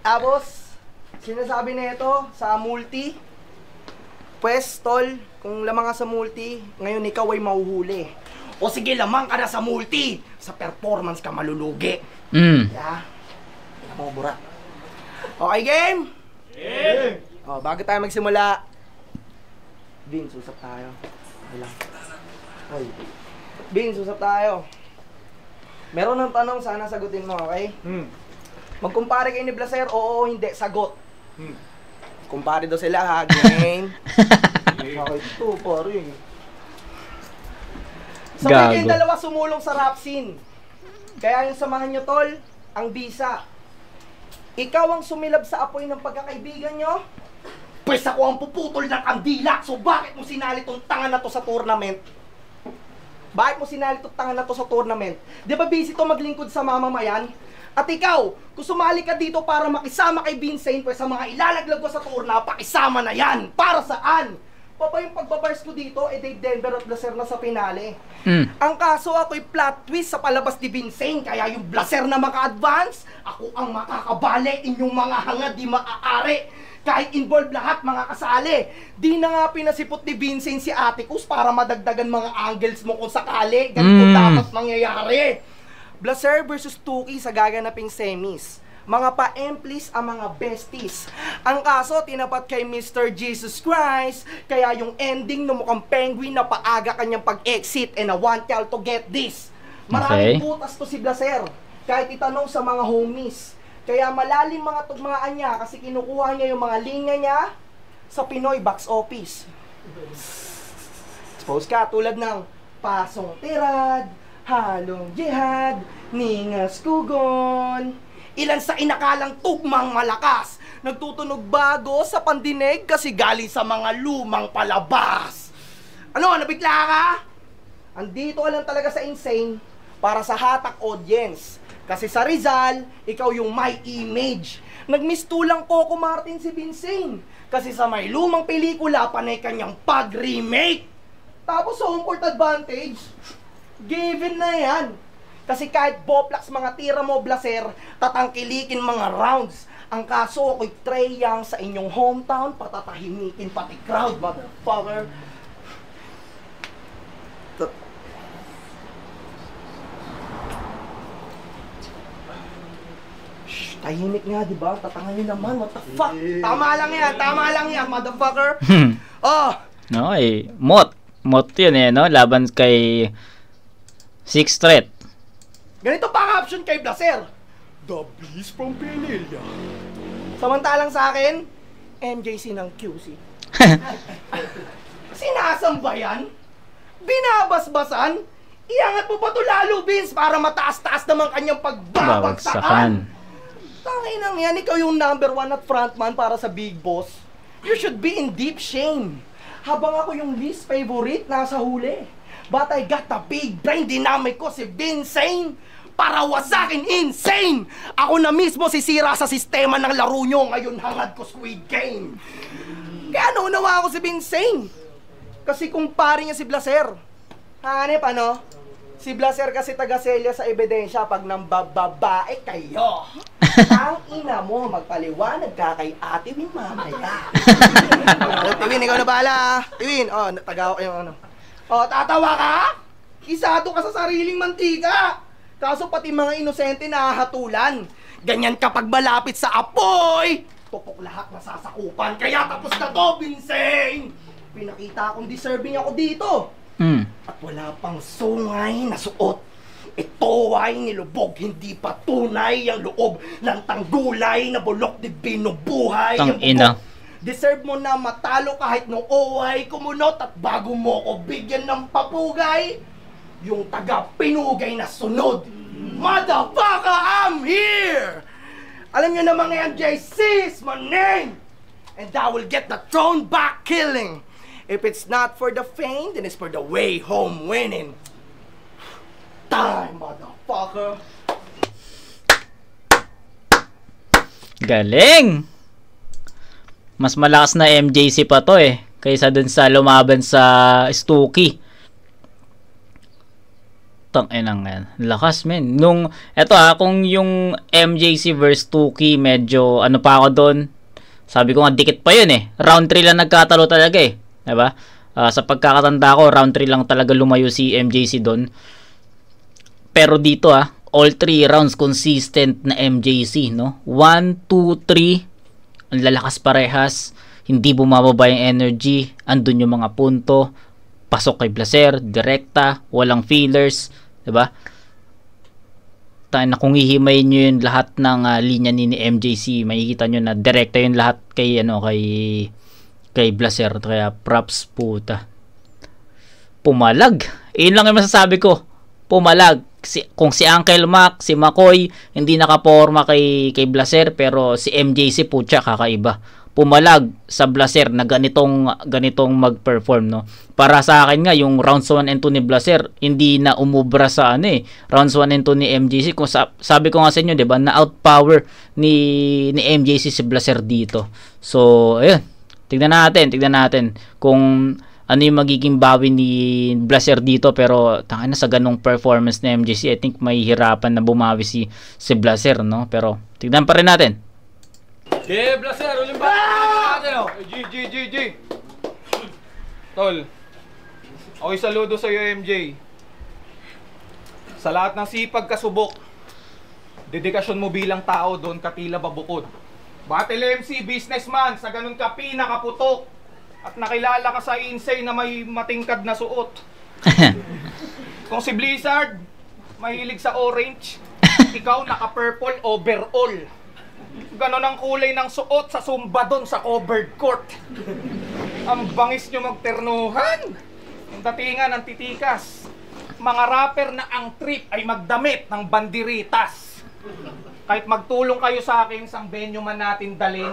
Tapos, sinasabi na ito sa multi. Pwes, tol, kung lamang ka sa multi, ngayon ikaw ay mahuhuli. O sige, lamang ka na sa multi. Sa performance ka malulugi. Yeah. Ako, burat. Okay, game? Game! Oh, bago tayo magsimula, Vince, usap tayo. Okay lang. Ay. Vince, usap tayo. Meron ng tanong, sana sagutin mo, okay? Magkumpare kayo ni Blaser, oo, hindi, sagot. Kumpare daw sila, ha, game. Okay, ito, pare. Sabay kayong dalawa sumulong sa rap scene. Kaya yung samahan nyo, tol, ang bisa. Ikaw ang sumilab sa apoy ng pagkakaibigan nyo? Pues ako ang puputol ng kandila. So bakit mo sinali tong tanga na to sa tournament? Bakit mo sinali tong tanga na to sa tournament? Di ba busy to maglingkod sa mamamayan? At ikaw, kung sumali ka dito para makisama kay Vincent, pues sa mga ilalaglag ko sa tourna, pakisama na yan. Para saan? Pa yung pagbabars ko dito, Dave Denver at Blaser na sa finale. Ang kaso ako'y plot twist sa palabas ni Vincent, kaya yung Blaser na maka-advance, ako ang makakabali, inyong mga hangad di maaari. Kahit involved lahat mga kasali. Di na nga pinasipot ni Vincent si Atticus para madagdagan mga angles mo kung sakali. Ganito dapat mangyayari. Blaser versus Tuki sa gaganaping semis. Mga pa-emplis ang mga besties. Ang kaso, tinapat kay Mr. Jesus Christ. Kaya yung ending no mukhang penguin na paaga kanyang pag-exit. And I want y'all to get this. Maraming butas to si Blaser. Kahit itanong sa mga homies. Kaya malalim mga tugmaan niya kasi kinukuha niya yung mga linya niya sa Pinoy box office. Suppose ka, tulad ng Pasong Tirad, Halong Jihad, Ningas Kugon. Ilan sa inakalang tugmang malakas, nagtutunog bago sa pandinig kasi galing sa mga lumang palabas. Ano, nabigla ka? Andito ka lang talaga sa Insane para sa hatak audience. Kasi sa Rizal, ikaw yung my image. Nagmistulang Coco Martin si Vincent. Kasi sa may lumang pelikula, panay kanyang pag-remake. Tapos sa home court advantage, given na yan. Kasi kahit boplax mga tira mo, Blaser, tatangkilikin mga rounds. Ang kaso ako'y Trey Young sa inyong hometown, patatahimikin pati crowd, motherfucker. Shh, tahimik nga, diba? Tatangan nyo naman, what the fuck? Tama lang yan, motherfucker. Oh! No, Mot yun no? Laban kay Six Threat. Ganito pa ang option kay Blaser. The Beast from Penilla. Samantalang sa akin, MJC ng QC. Sinasamba yan? Binabasbasan? Iangat mo pa to lalo, Vince, para mataas-taas naman kanyang pagbabagsakan. Tanginang yan, ikaw yung number 1 at frontman para sa Big Boss. You should be in deep shame. Habang ako yung least favorite nasa huli. But I got the big brain dynamic ko si Vincent. Para wasakin insane. Ako na mismo sisira sa sistema ng laro nyo. Ngayon hangad ko Squid Game. Kaya naunawa ako si Vincent. Kasi kumpare niya si Blaser. Hanip ano? Si Blaser kasi taga-selya sa ebidensya pag nambababae kayo. Ang ina mo, magpaliwanag ka kay Ate Win mamaya. Ate Win, ikaw na bahala. Ate Win, taga ako yung ano. Tatawa ka? Isado ka sa sariling mantika. Kaso pati mga inosente nahahatulan. Ganyan kapag malapit sa apoy, tupok lahat nasasakupan. Kaya tapos na to, Vincent. Pinakita akong deserving ako dito. At wala pang sungay na suot. Ito ay nilubog, hindi pa tunay ang loob ng tanggulay na bulok di binubuhay. Tangina. Deserve mo na matalo kahit nung OY kumunot at bago mo ko bigyan ng papugay, yung taga-pinugay na sunod. Motherfucker, I'm here! Alam nyo naman ngayon, JC is my name! And I will get the throne back killing. If it's not for the fame, then it's for the way home winning. Time, motherfucker! Galing! Mas malakas na MJC pa to eh. Kaysa dun sa lumaban sa Stucky. Tang-inang yan. Lakas, men. Kung yung MJC versus Stucky, medyo ano pa ako doon. Sabi ko nga, dikit pa yun eh. Round 3 lang nagkatalo talaga eh. Diba? Sa pagkakatanda ko, round 3 lang talaga lumayo si MJC doon. Pero dito all 3 rounds consistent na MJC, no? 1, 2, 3. Ang lalakas parehas. Hindi bumababa yung energy. Andun yung mga punto. Pasok kay Blaser, direkta, walang feelers. Diba? Tayo na kung hihimayin nyo yung lahat ng linya ni MJC, makikita nyo na direkta yung lahat kay Blaser. Kaya props puta. Pumalag. Iyon lang yung masasabi ko. Pumalag. Kung si Uncle Mac, si McCoy, hindi nakaporma kay Blaser, pero si MJC putya kakaiba. Pumalag sa Blaser na ganitong mag-perform, no. Para sa akin nga yung rounds 1 and 2 ni Blaser hindi na umubra sa rounds 1 and 2 ni MJC. Kung sabi ko nga sa inyo, 'di ba, na outpower ni MJC si Blaser dito. So, ayun. Tignan natin kung ano yung magiging bawi ni Blaser dito, pero tangina sa ganung performance ni MJC, I think may hirapan na bumawi si Blaser, no. Pero tignan pa rin natin. Okay, Blaser, uling ba? G. Tol, ako'y saludo sa'yo, MJ. Sa lahat ng sipag kasubok, dedikasyon mo bilang tao doon ka tila babukod. Battle MC, businessman, sa ganun ka pinakaputok. At nakilala ka sa insane na may matingkad na suot. Kung si Blizzard, mahilig sa orange, ikaw naka-purple overall. Ganon ang kulay ng suot sa Zumba doon sa covered court. Ang bangis nyo magternuhan. Yung datingan ng titikas. Mga rapper na ang trip ay magdamit ng bandiritas. Kahit magtulong kayo sa akin, sang venue man natin dalin,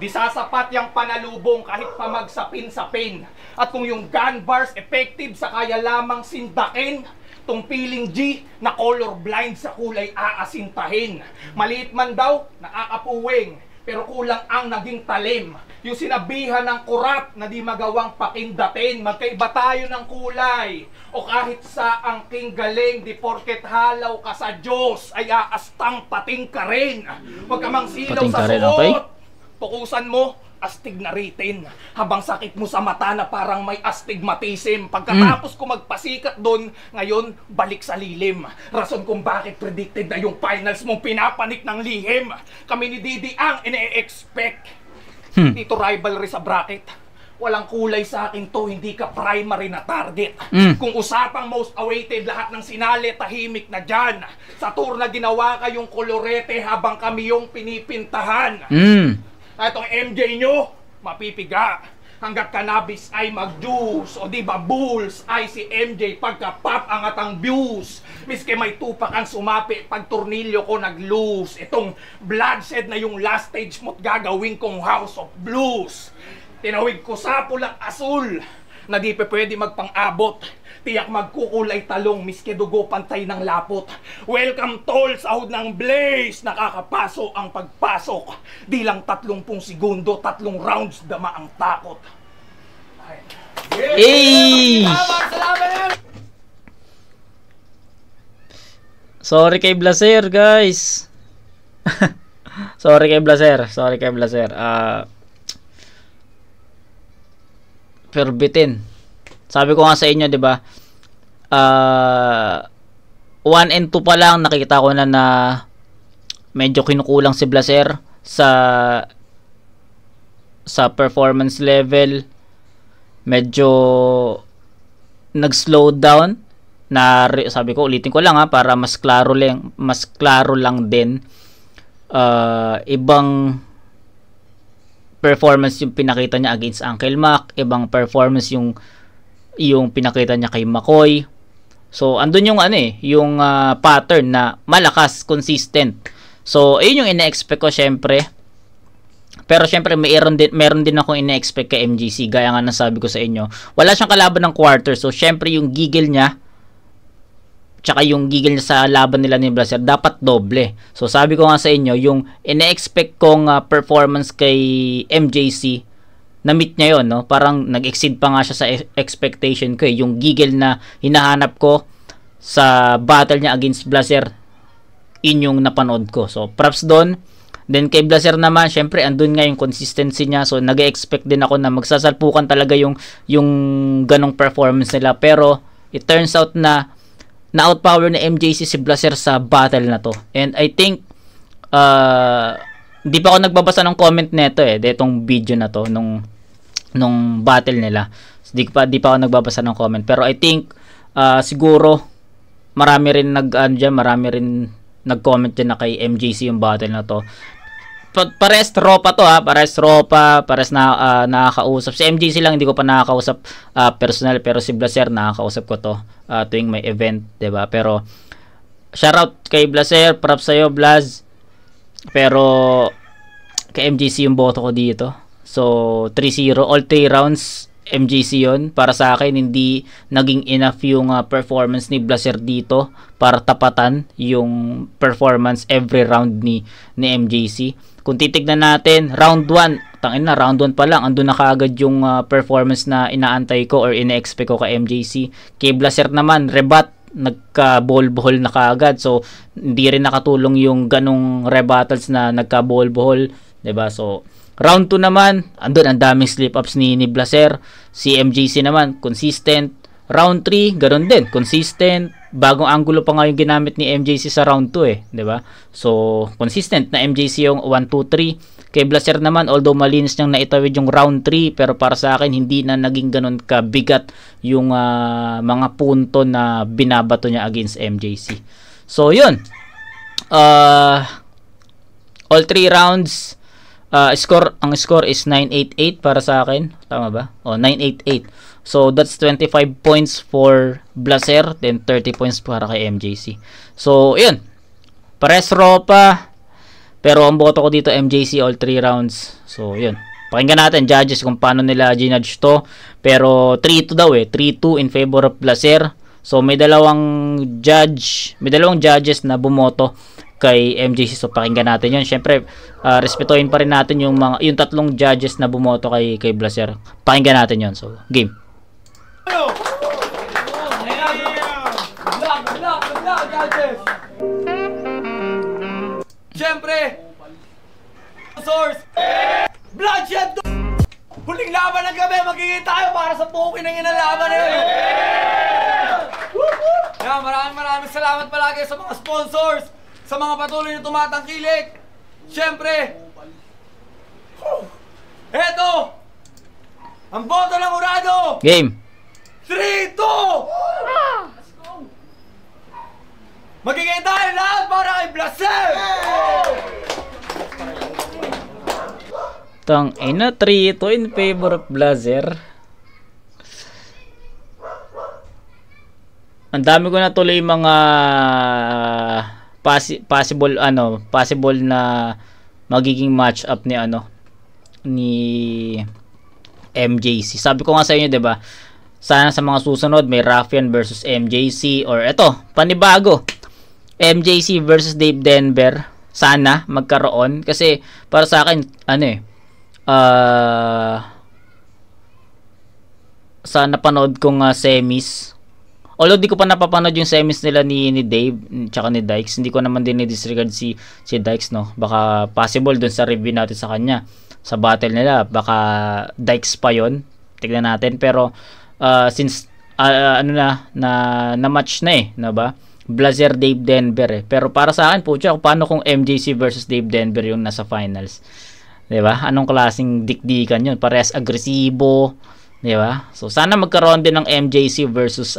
di sasapat yung panalubong kahit pa magsapin-sapin. At kung yung gun bars effective sa kaya lamang sindakin, tong piling G na colorblind sa kulay aasintahin. Maliit man daw, nakakapuwing, pero kulang ang naging talim. Yung sinabihan ng kurap na di magawang pakindatin. Magkaiba tayo ng kulay, o kahit sa angking galing, di porket halaw ka sa Diyos ay aastang pating ka rin. Huwag ka mang silaw sa suot, okay? Pukusan mo, astig na ritin. Habang sakit mo sa mata na parang may astigmatism. Pagkatapos ko magpasikat doon, ngayon balik sa lilim. Rason kung bakit predicted na yung finals mong pinapanik ng lihim. Kami ni Didi ang ine-expect. Dito rivalry sa bracket. Walang kulay sa akin to, hindi ka primary na target. Kung usapang most awaited, lahat ng sinali, tahimik na dyan. Sa tour na ginawa kayong kolorete habang kami yung pinipintahan. Itong MJ nyo, mapipiga. Hanggat cannabis ay mag-juice. O diba bulls ay si MJ pagka-pop angat ang views. Miski may tupak ang sumapi pag turnilyo ko nag-loose. Itong bloodshed na yung last stage mo't gagawin kong House of Blues. Tinawid ko sa pulang asul na di pa pwede magpang-abot. Tiyak magkukulay talong, miski dugo pantay ng lapot. Welcome tol, sahod ng blaze. Nakakapaso ang pagpasok. Di lang 30 segundo, 3 rounds, dama ang takot. Hey! Sorry kay Blaser, guys. Sorry kay Blaser. Pero bitin. Sabi ko nga sa inyo, 'di ba? 1 and 2 pa lang nakikita ko na medyo kinukulang si Blaser sa performance level. Medyo nag-slow down sabi ko, ulitin ko lang para mas klaro lang din. Ibang performance yung pinakita niya against Uncle Mac, ibang performance yung pinakita niya kay McCoy. So andun yung yung pattern na malakas, consistent. So ayun yung ina-expect ko syempre. Pero syempre meron din ako ina-expect kay MJC, gaya nga ng sabi ko sa inyo. Wala siyang kalaban ng quarter. So syempre yung giggle niya tsaka yung gigil niya sa laban nila ni Blaser dapat doble. So sabi ko nga sa inyo, yung ine-expect kong performance kay MJC, na-meet niya yun, no? Parang nag-exceed pa nga siya sa expectation ko, eh. Yung gigil na hinahanap ko sa battle niya against Blaser, yun yung napanood ko. So props doon. Then kay Blaser naman, syempre andun nga yung consistency niya. So nag-expect din ako na magsasalpukan talaga yung ganong performance nila. Pero it turns out na na-outpower na MJC si Blaser sa battle na to. And I think hindi pa ako nagbabasa ng comment nito detong video na to nung battle nila. So, di pa ako nagbabasa ng comment. Pero I think siguro marami rin nag-comment din na kay MJC yung battle na to. Pares tropa to pares tropa, pares na nakakausap. Si MJC lang hindi ko pa nakakausap personal, pero si Blaser nakakausap ko to tuwing may event, 'di ba? Pero shoutout kay Blaser, props sa'yo Blaz. Pero kay MJC yung boto ko dito. So 3-0 all 3 rounds MJC yun. Para sa akin hindi naging enough yung performance ni Blaser dito para tapatan yung performance every round ni MJC. Kung titignan natin, round 1, round 1 pa lang, andun na kaagad yung performance na inaantay ko or ine-expect ko kay MJC. Kay Blaser naman, rebat, nagka-ball-ball na kaagad. So, hindi rin nakatulong yung ganong rebattles na nagka-ball-ball. 'Di ba? So, round 2 naman, andun ang daming slip-ups ni Blaser. Si MJC naman, consistent. Round 3, ganoon din, consistent. Bagong angulo pa nga yung ginamit ni MJC sa round 2 'di ba? So, consistent na MJC yung 1 2 3. Kay Blaser naman, although malinis niyang naitawid yung round 3, pero para sa akin hindi na naging ganoon kabigat yung mga punto na binabato niya against MJC. So, yun. All 3 rounds, ang score is 988 para sa akin. Tama ba? 988. So, that's 25 points for Blaser, then 30 points para kay MJC. So, yun. Pares ropa. Pero ang boto ko dito, MJC, all 3 rounds. So, yun. Pakinggan natin, judges, kung paano nila ginudge to. Pero, 3-2 daw 3-2 in favor of Blaser. So, may dalawang judges na bumoto kay MJC. So, pakinggan natin yun. Siyempre, respetuhin pa rin natin yung tatlong judges na bumoto kay Blaser. Pakinggan natin yun. So, game. Siyempre, source, bloodshed, huling laban ng gabi, magiging tayo para sa pukin ng inalaban na yun. Maraming salamat palagi sa mga sponsors, sa mga patuloy na tumatangkilik. Siyempre, eto, ang boto ng Urado. Game. 3-2! Magiging tayo lahat para kay Blaser! Tangina, 3-2 in favor of Blaser. Ang dami ko na tuloy mga possible na magiging match up ni MJC. Sabi ko nga sa inyo, 'di ba? Sana sa mga susunod may Ruffian versus MJC, or eto, panibago, MJC versus Dave Denver. Sana magkaroon kasi para sa akin sa napanood kong semis. Although di ko pa napapanood yung semis nila ni Dave tsaka ni Dykes, hindi ko naman din i-disregard si Dykes, no. Baka possible dun sa review natin sa kanya, sa battle nila, baka Dykes pa yon. Tignan natin. Pero since na match na na ba? Blaser Dave Denver Pero para sa akin, pucha, paano kung MJC versus Dave Denver yung nasa finals? 'Di ba? Anong klaseng dikdikan 'yun? Parehas agresibo, 'di ba? So sana magkaroon din ng MJC versus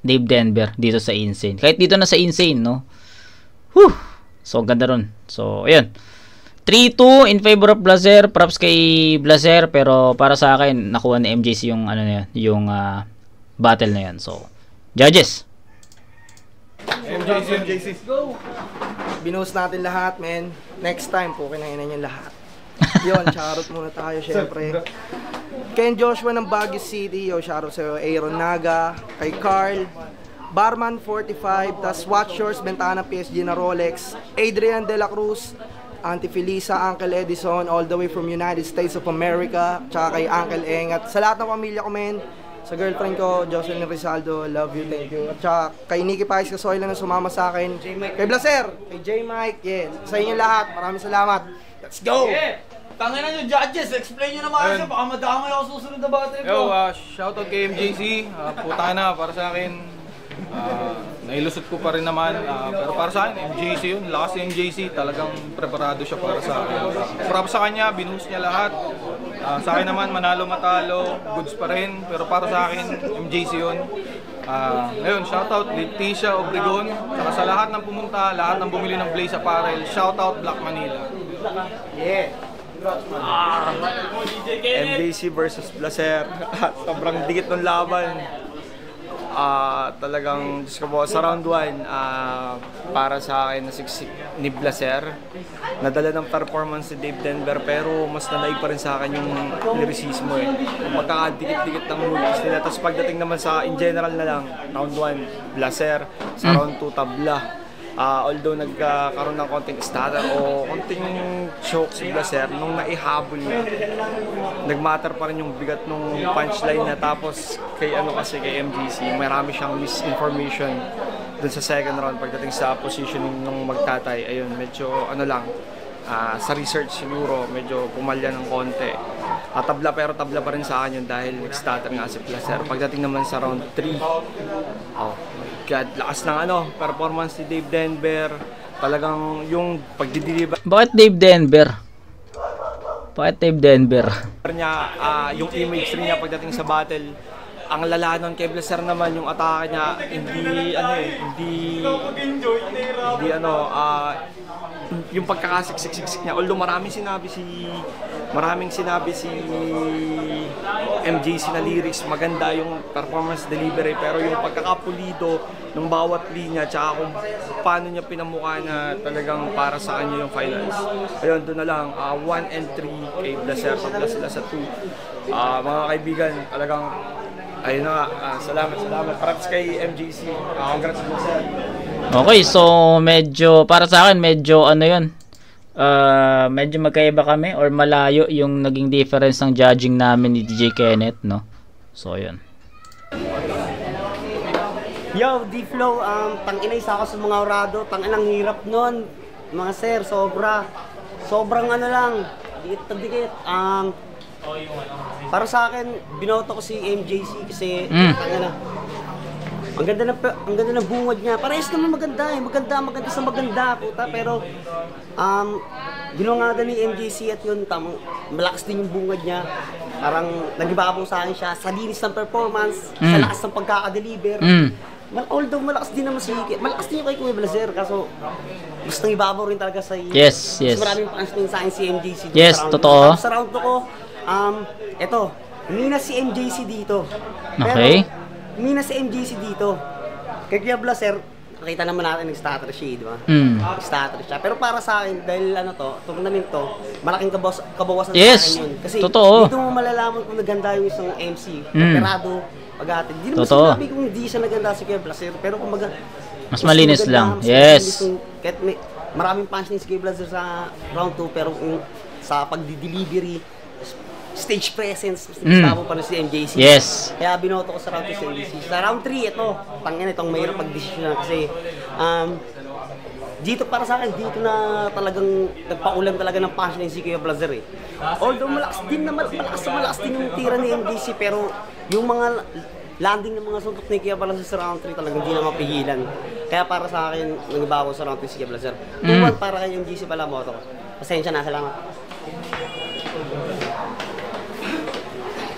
Dave Denver dito sa Insane. Kahit dito na sa Insane, no? Whew! So ganda ron. So ayun. 3-2 in favor of Blaser. Props kay Blaser, pero para sa akin nakuha ni MJC yung yung battle na 'yan. So judges. MJC. Go! Binost natin lahat, men. Next time, kinainan niyo lahat. Yun, shoutout muna tayo, syempre. Ken Joshua ng Baguio City, shoutout sa'yo. Aaron Naga, kay Carl, Barman 45, tas Watch Shores, bentahan ng PSG na Rolex, Adrian De La Cruz, Auntie Felisa, Uncle Edison, all the way from United States of America, tsaka kay Uncle Eng, at sa lahat ng pamilya ko, men, sa girlfriend ko, Jocelyn Rizaldo, love you, thank you. At tsaka kay Nikki Pais Casoyla na sumama sa akin, kay Blaser, kay J. Mike, yeah, sa inyo lahat, maraming salamat. Let's go! Yeah. Tangina nyo, judges, explain nyo naman siya, baka madamay ako susunod na battery ko. Yo, shoutout kay MJC. Puta na, para sa akin. Nailusot ko pa rin naman. Pero para sa akin, MJC yun. Lakas si MJC. Talagang preparado siya para sa akin. Para sa kanya, binuhos niya lahat. Sa akin naman, manalo matalo, goods pa rin. Pero para sa akin, MJC yun. Ngayon, shoutout Leticia Obregon. Saka sa lahat ng pumunta, lahat ng bumili ng Blaze Apparel. Shoutout Black Manila. Yeah! MJC versus Blaser. Sobrang dikit ng laban. Talagang, Diyos ko po, sa round 1, para sa akin, nasiksik ni Blaser. Nadala ng performance si Dave Denver, pero mas nanaig pa rin sa akin yung lyricismo eh. Magkakadikit-dikit ng movies nila. Tapos pagdating naman sa, in general na lang, round 1, Blaser. Sa round 2, Tabla. Although nagkaroon ng konting stutter o konting choke si Blaser, nung naihabol niya, nagmatter pa rin yung bigat nung punchline niya. Tapos kay kay MGC, marami siyang misinformation dun sa second round pagdating sa positioning ng magtatay. Ayun, medyo sa research siguro, medyo pumalya ng konti. Tabla pa rin sa akin yun dahil nag-stutter nga si Blaser. Pagdating naman sa round 3, God, lakas ng performance ni Dave Denver. Talagang yung pagdideliver Bakit Dave Denver? Bakit Dave Denver? niya, yung image rin niya pagdating sa battle, ang lala nun. Kay Blaser naman yung atake niya, yung pagkakasiksik niya. Although maraming sinabi si MJC na lyrics, maganda yung performance delivery, pero yung pagkakapulido ng bawat linya, tsaka kung paano niya pinamukha na talagang para sa kanya yung finals. Ayun, doon na lang, 1 and 3 kay Blaser, pagla sila sa 2. Mga kaibigan, talagang ayun na nga, salamat. Props kay MJC. Congrats Blaser. Okay, so medyo, para sa akin, medyo medyo magkaiba kami or malayo yung naging difference ng judging namin ni DJ Kenneth, no? So, yun. Yo, D-Flow, tang-inay sa ako sa mga orado, tang-inang hirap nun, mga sir, sobrang dikit. Para sa akin, binoto ko si MJC kasi, ang ganda ng bungad niya. Parehas naman maganda sa maganda, puta, pero ginawa nga ni MJC at yun, malakas din yung bungad niya. Parang nagibabaw sa akin siya sa linis ng performance, sa lakas ng pagkaka-deliver. Although malakas din naman malakas din yung kay Kuya Blaser, kaso gustong ibabaw rin talaga sa Yes. Mas maraming punch din sa akin si MJC. Yes, totoo. Sa round 2 ko, eto, mina si MJC dito. Okay. Pero, mina si MJC dito. Kay Kuya Blaser, nakita naman natin nag-stutter siya, di ba? Nag-stutter siya. Pero para sa akin, dahil tournament to, malaking kabawasan sa akin yun. Kasi totoo. dito mo malalaman kung naganda yung isang MC. Operado, pag-atin. Hindi naman sinabi kung hindi siya naganda si Kuya Blaser, pero kumbaga, mas malinis lang. Yes. Kahit maraming punch ni si Kuya Blaser sa round 2, pero sa pagdi-delivery, stage presence, stabo pa rin si MJC. Yes. Kaya binoto ko sa round 2 si MJC. Sa round 3, itong mahirap pag-decision kasi dito para sa akin, dito na talagang nagpaulan talaga ng punch ni si Kuya Blaser eh. Although malakas din yung tira ni MJC, pero yung mga landing ng mga suntok ni Kuya Blaser sa round 3 talagang hindi na mapigilan. Kaya para sa akin, nag-iba ako sa round 3 si Kuya Blaser. 2-1 para kay MJC pala mo to. Pasensya na, salamat.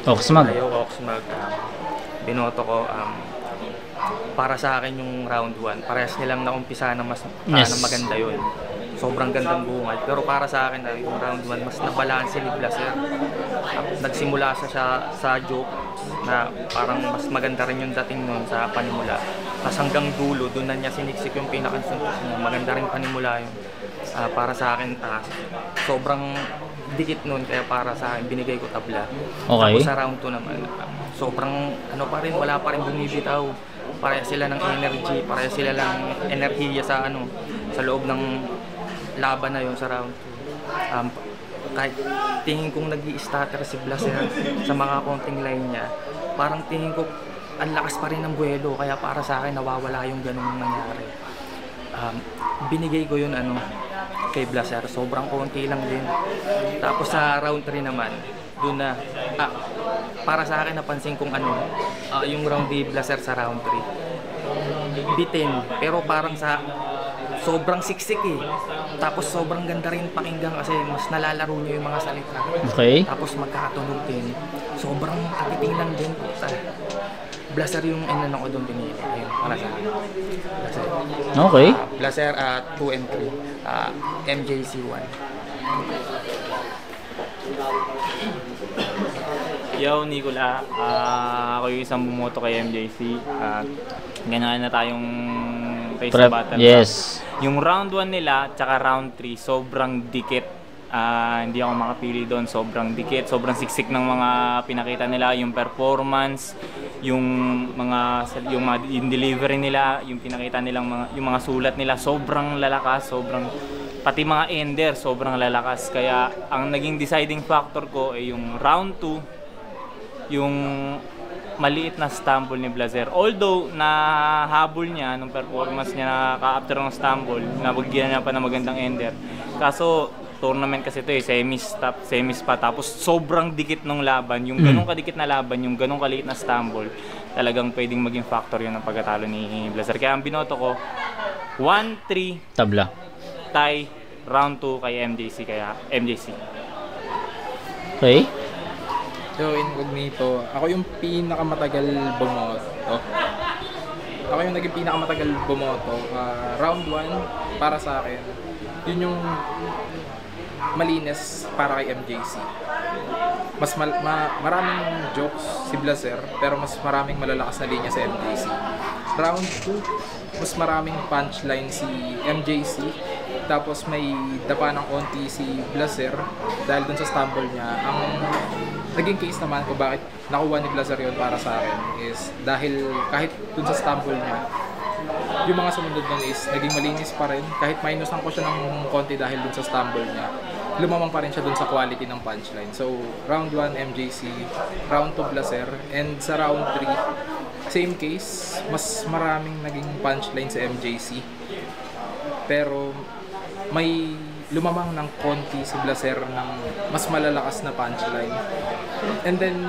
Oxmag. Binoto ko para sa akin yung round 1. Parehas nilang naumpisa na mas Yes. na maganda yun. Sobrang gandang bungad. Pero para sa akin yung round 1 mas nabalanse ni Blaser. Nagsimula siya sa joke na parang mas maganda rin yung dating nun sa panimula. Tapos hanggang dulo, doon na niya siniksik yung pinakasuntok niya. Maganda rin panimula yun. Para sa akin, sobrang dikit nun, kaya para sa akin binigay ko tabla. Okay. Tapos sa round 2 naman, sobrang pa rin, wala pa rin bumibitaw. pareha sila ng energy, pareha sila ng enerhiya sa sa loob ng laban na yun sa round 2. Kahit tingin kong nag-i-stutter si Blaser sa mga konting line niya, parang tingin ko ang lakas pa rin ng buwelo, kaya para sa akin nawawala yung ganung nangyari. Binigay ko yun kay Blaser, sobrang konti lang din. Tapos sa round 3 naman, doon na para sa akin napansin kong yung round ni Blaser sa round 3 bitin, pero parang sobrang siksik tapos sobrang ganda rin pakinggan kasi mas nalalaro niya yung mga salita. Okay. Tapos magkakatunog din, sobrang agiting lang din. Blaser yung ko doon pinili. Ayun, para sa akin. Blaser. Okay. Blaser 2 and 3. MJC 1. Yo, Nicola. Ako yung isang bumoto kay MJC. Ganyan na tayong face sa battle. Yes. Yung round 1 nila, tsaka round 3, sobrang dikit. Hindi ako makapili doon. Sobrang dikit, sobrang siksik ng mga pinakita nila. Yung performance, yung delivery nila, yung pinakita nilang yung mga sulat nila, sobrang lalakas, pati mga ender, sobrang lalakas. Kaya ang naging deciding factor ko ay yung round 2, yung maliit na stumble ni Blaser. Although nahabol niya nung performance niya na ka-after ng stumble, nabagyan niya pa ng magandang ender. Kaso tournament kasi ito semis pa, tapos sobrang dikit ng laban, yung ganong kadikit na laban, yung ganong kaliit na stumble, talagang pwedeng maging factor yun ng pagkatalo ni Blaser. Kaya ang binoto ko 1-3 Tabla. tie round 2 kay MJC, kaya MJC. Okay. So, incognito, ako yung pinakamatagal bumoto. Ako yung naging pinakamatagal bumoto. Round 1, para sa akin, yun yung malinis para kay MJC. Mas maraming jokes si Blaser, pero mas maraming malalakas na linya sa MJC. Round 2, mas maraming punchline si MJC. Tapos may dapa ng konti si Blaser dahil dun sa stumble niya. Ang naging case naman ko bakit nakuha ni Blaser yun para sa akin is dahil kahit dun sa stumble niya, yung mga sumunod nun is naging malinis pa rin. Kahit minusan ko siya ng konti dahil dun sa stumble niya, lumamang pa rin siya dun sa quality ng punchline. So, round 1 MJC, round 2 Blaser, and sa round 3, same case, mas maraming naging punchline sa MJC. Pero may lumamang ng konti si Blaser ng mas malalakas na punchline. And then,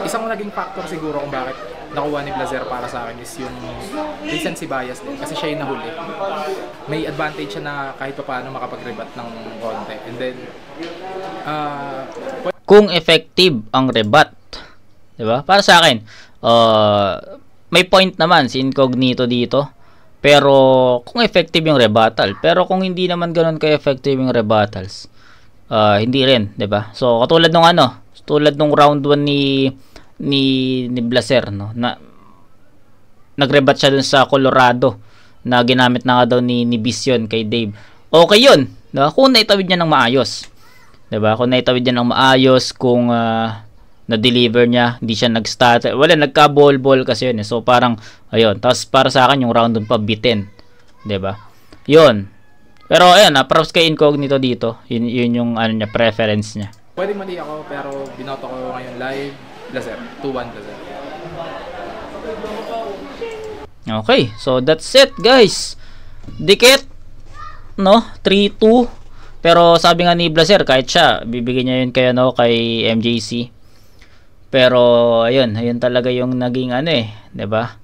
isang naging factor siguro kung bakit nakuha ni Blaser para sa akin is yung recency bias din. Kasi siya yung nahuli. May advantage siya na kahit pa paano makapag-rebat ng konti. And then, kung effective ang rebat, diba? Para sa akin, may point naman si Incognito dito. Pero kung effective yung rebuttal, pero kung hindi naman ganoon ka-effective yung rebuttals, hindi rin, 'di ba? So katulad nung round 1 ni Blaser, no, na nagrebat siya dun sa Colorado na ginamit na nga daw ni Vision kay Dave. Okay 'yun, 'di ba? Kung naitawid niya ng maayos. 'Di ba? Kung naitawid niya ng maayos, kung na-deliver niya, hindi siya nag-start. Wala, nagka-ball kasi yun. So, parang, ayun. Tapos, para sa akin, yung round dun pa, bitin. Diba? Yun. Pero, ayun, props kay Incognito dito. Yun yung, niya, preference niya. pwede mali ako, pero binoto ko ngayon live, Blaser. 2-1 Blaser. Okay. So, that's it, guys. Dikit. No? 3-2. Pero, sabi nga ni Blaser, kahit siya, bibigyan niya yun kay MJC. Pero ayun talaga yung naging 'di ba?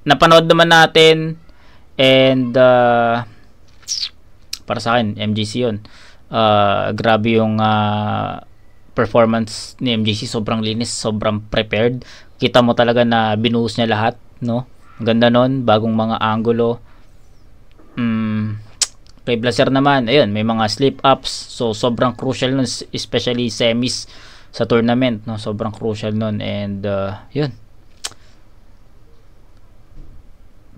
Napanood naman natin and para sa akin MJC 'yun. Grabe yung performance ni MJC, sobrang linis, sobrang prepared. Kita mo talaga na binuhos niya lahat, no? Ang ganda nun, bagong mga angulo. Kay Blaser naman, ayun, may mga slip ups. So sobrang crucial nun, especially semis sa tournament, no? Sobrang crucial nun. And yun,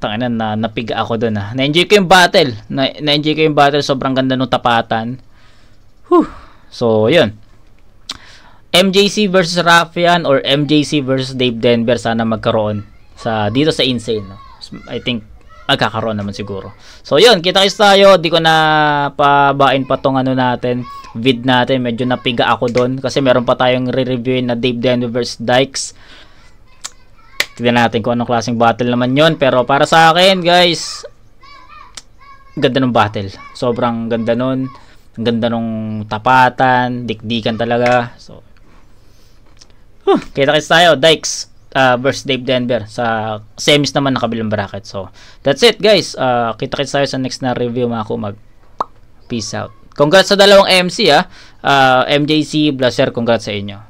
tangina na napiga ako doon. Na-enjoy ko yung battle. Na-enjoy ko yung battle, sobrang ganda nung tapatan. So yun, MJC versus Raffian or MJC versus Dave Denver, sana magkaroon dito sa Insane, no? I think magkakaroon naman siguro. So yun, kita-kits tayo. Di ko na pabain pa tong ano natin, vid natin. Medyo napiga ako doon kasi meron pa tayong re-reviewin na Dave Denver vs Dykes. Tignan natin kung anong klaseng battle naman yon. Pero para sa akin, guys, ganda ng battle. Sobrang ganda nun. Ang ganda nung tapatan, dikdikan talaga. So, kita-kits tayo. Dykes versus Dave Denver sa semis naman na kabilang bracket. So, that's it, guys. Kita-kits tayo sa next na review, mga kumag. Peace out. Congrats sa dalawang MC, MJC, Blazer, congrats sa inyo.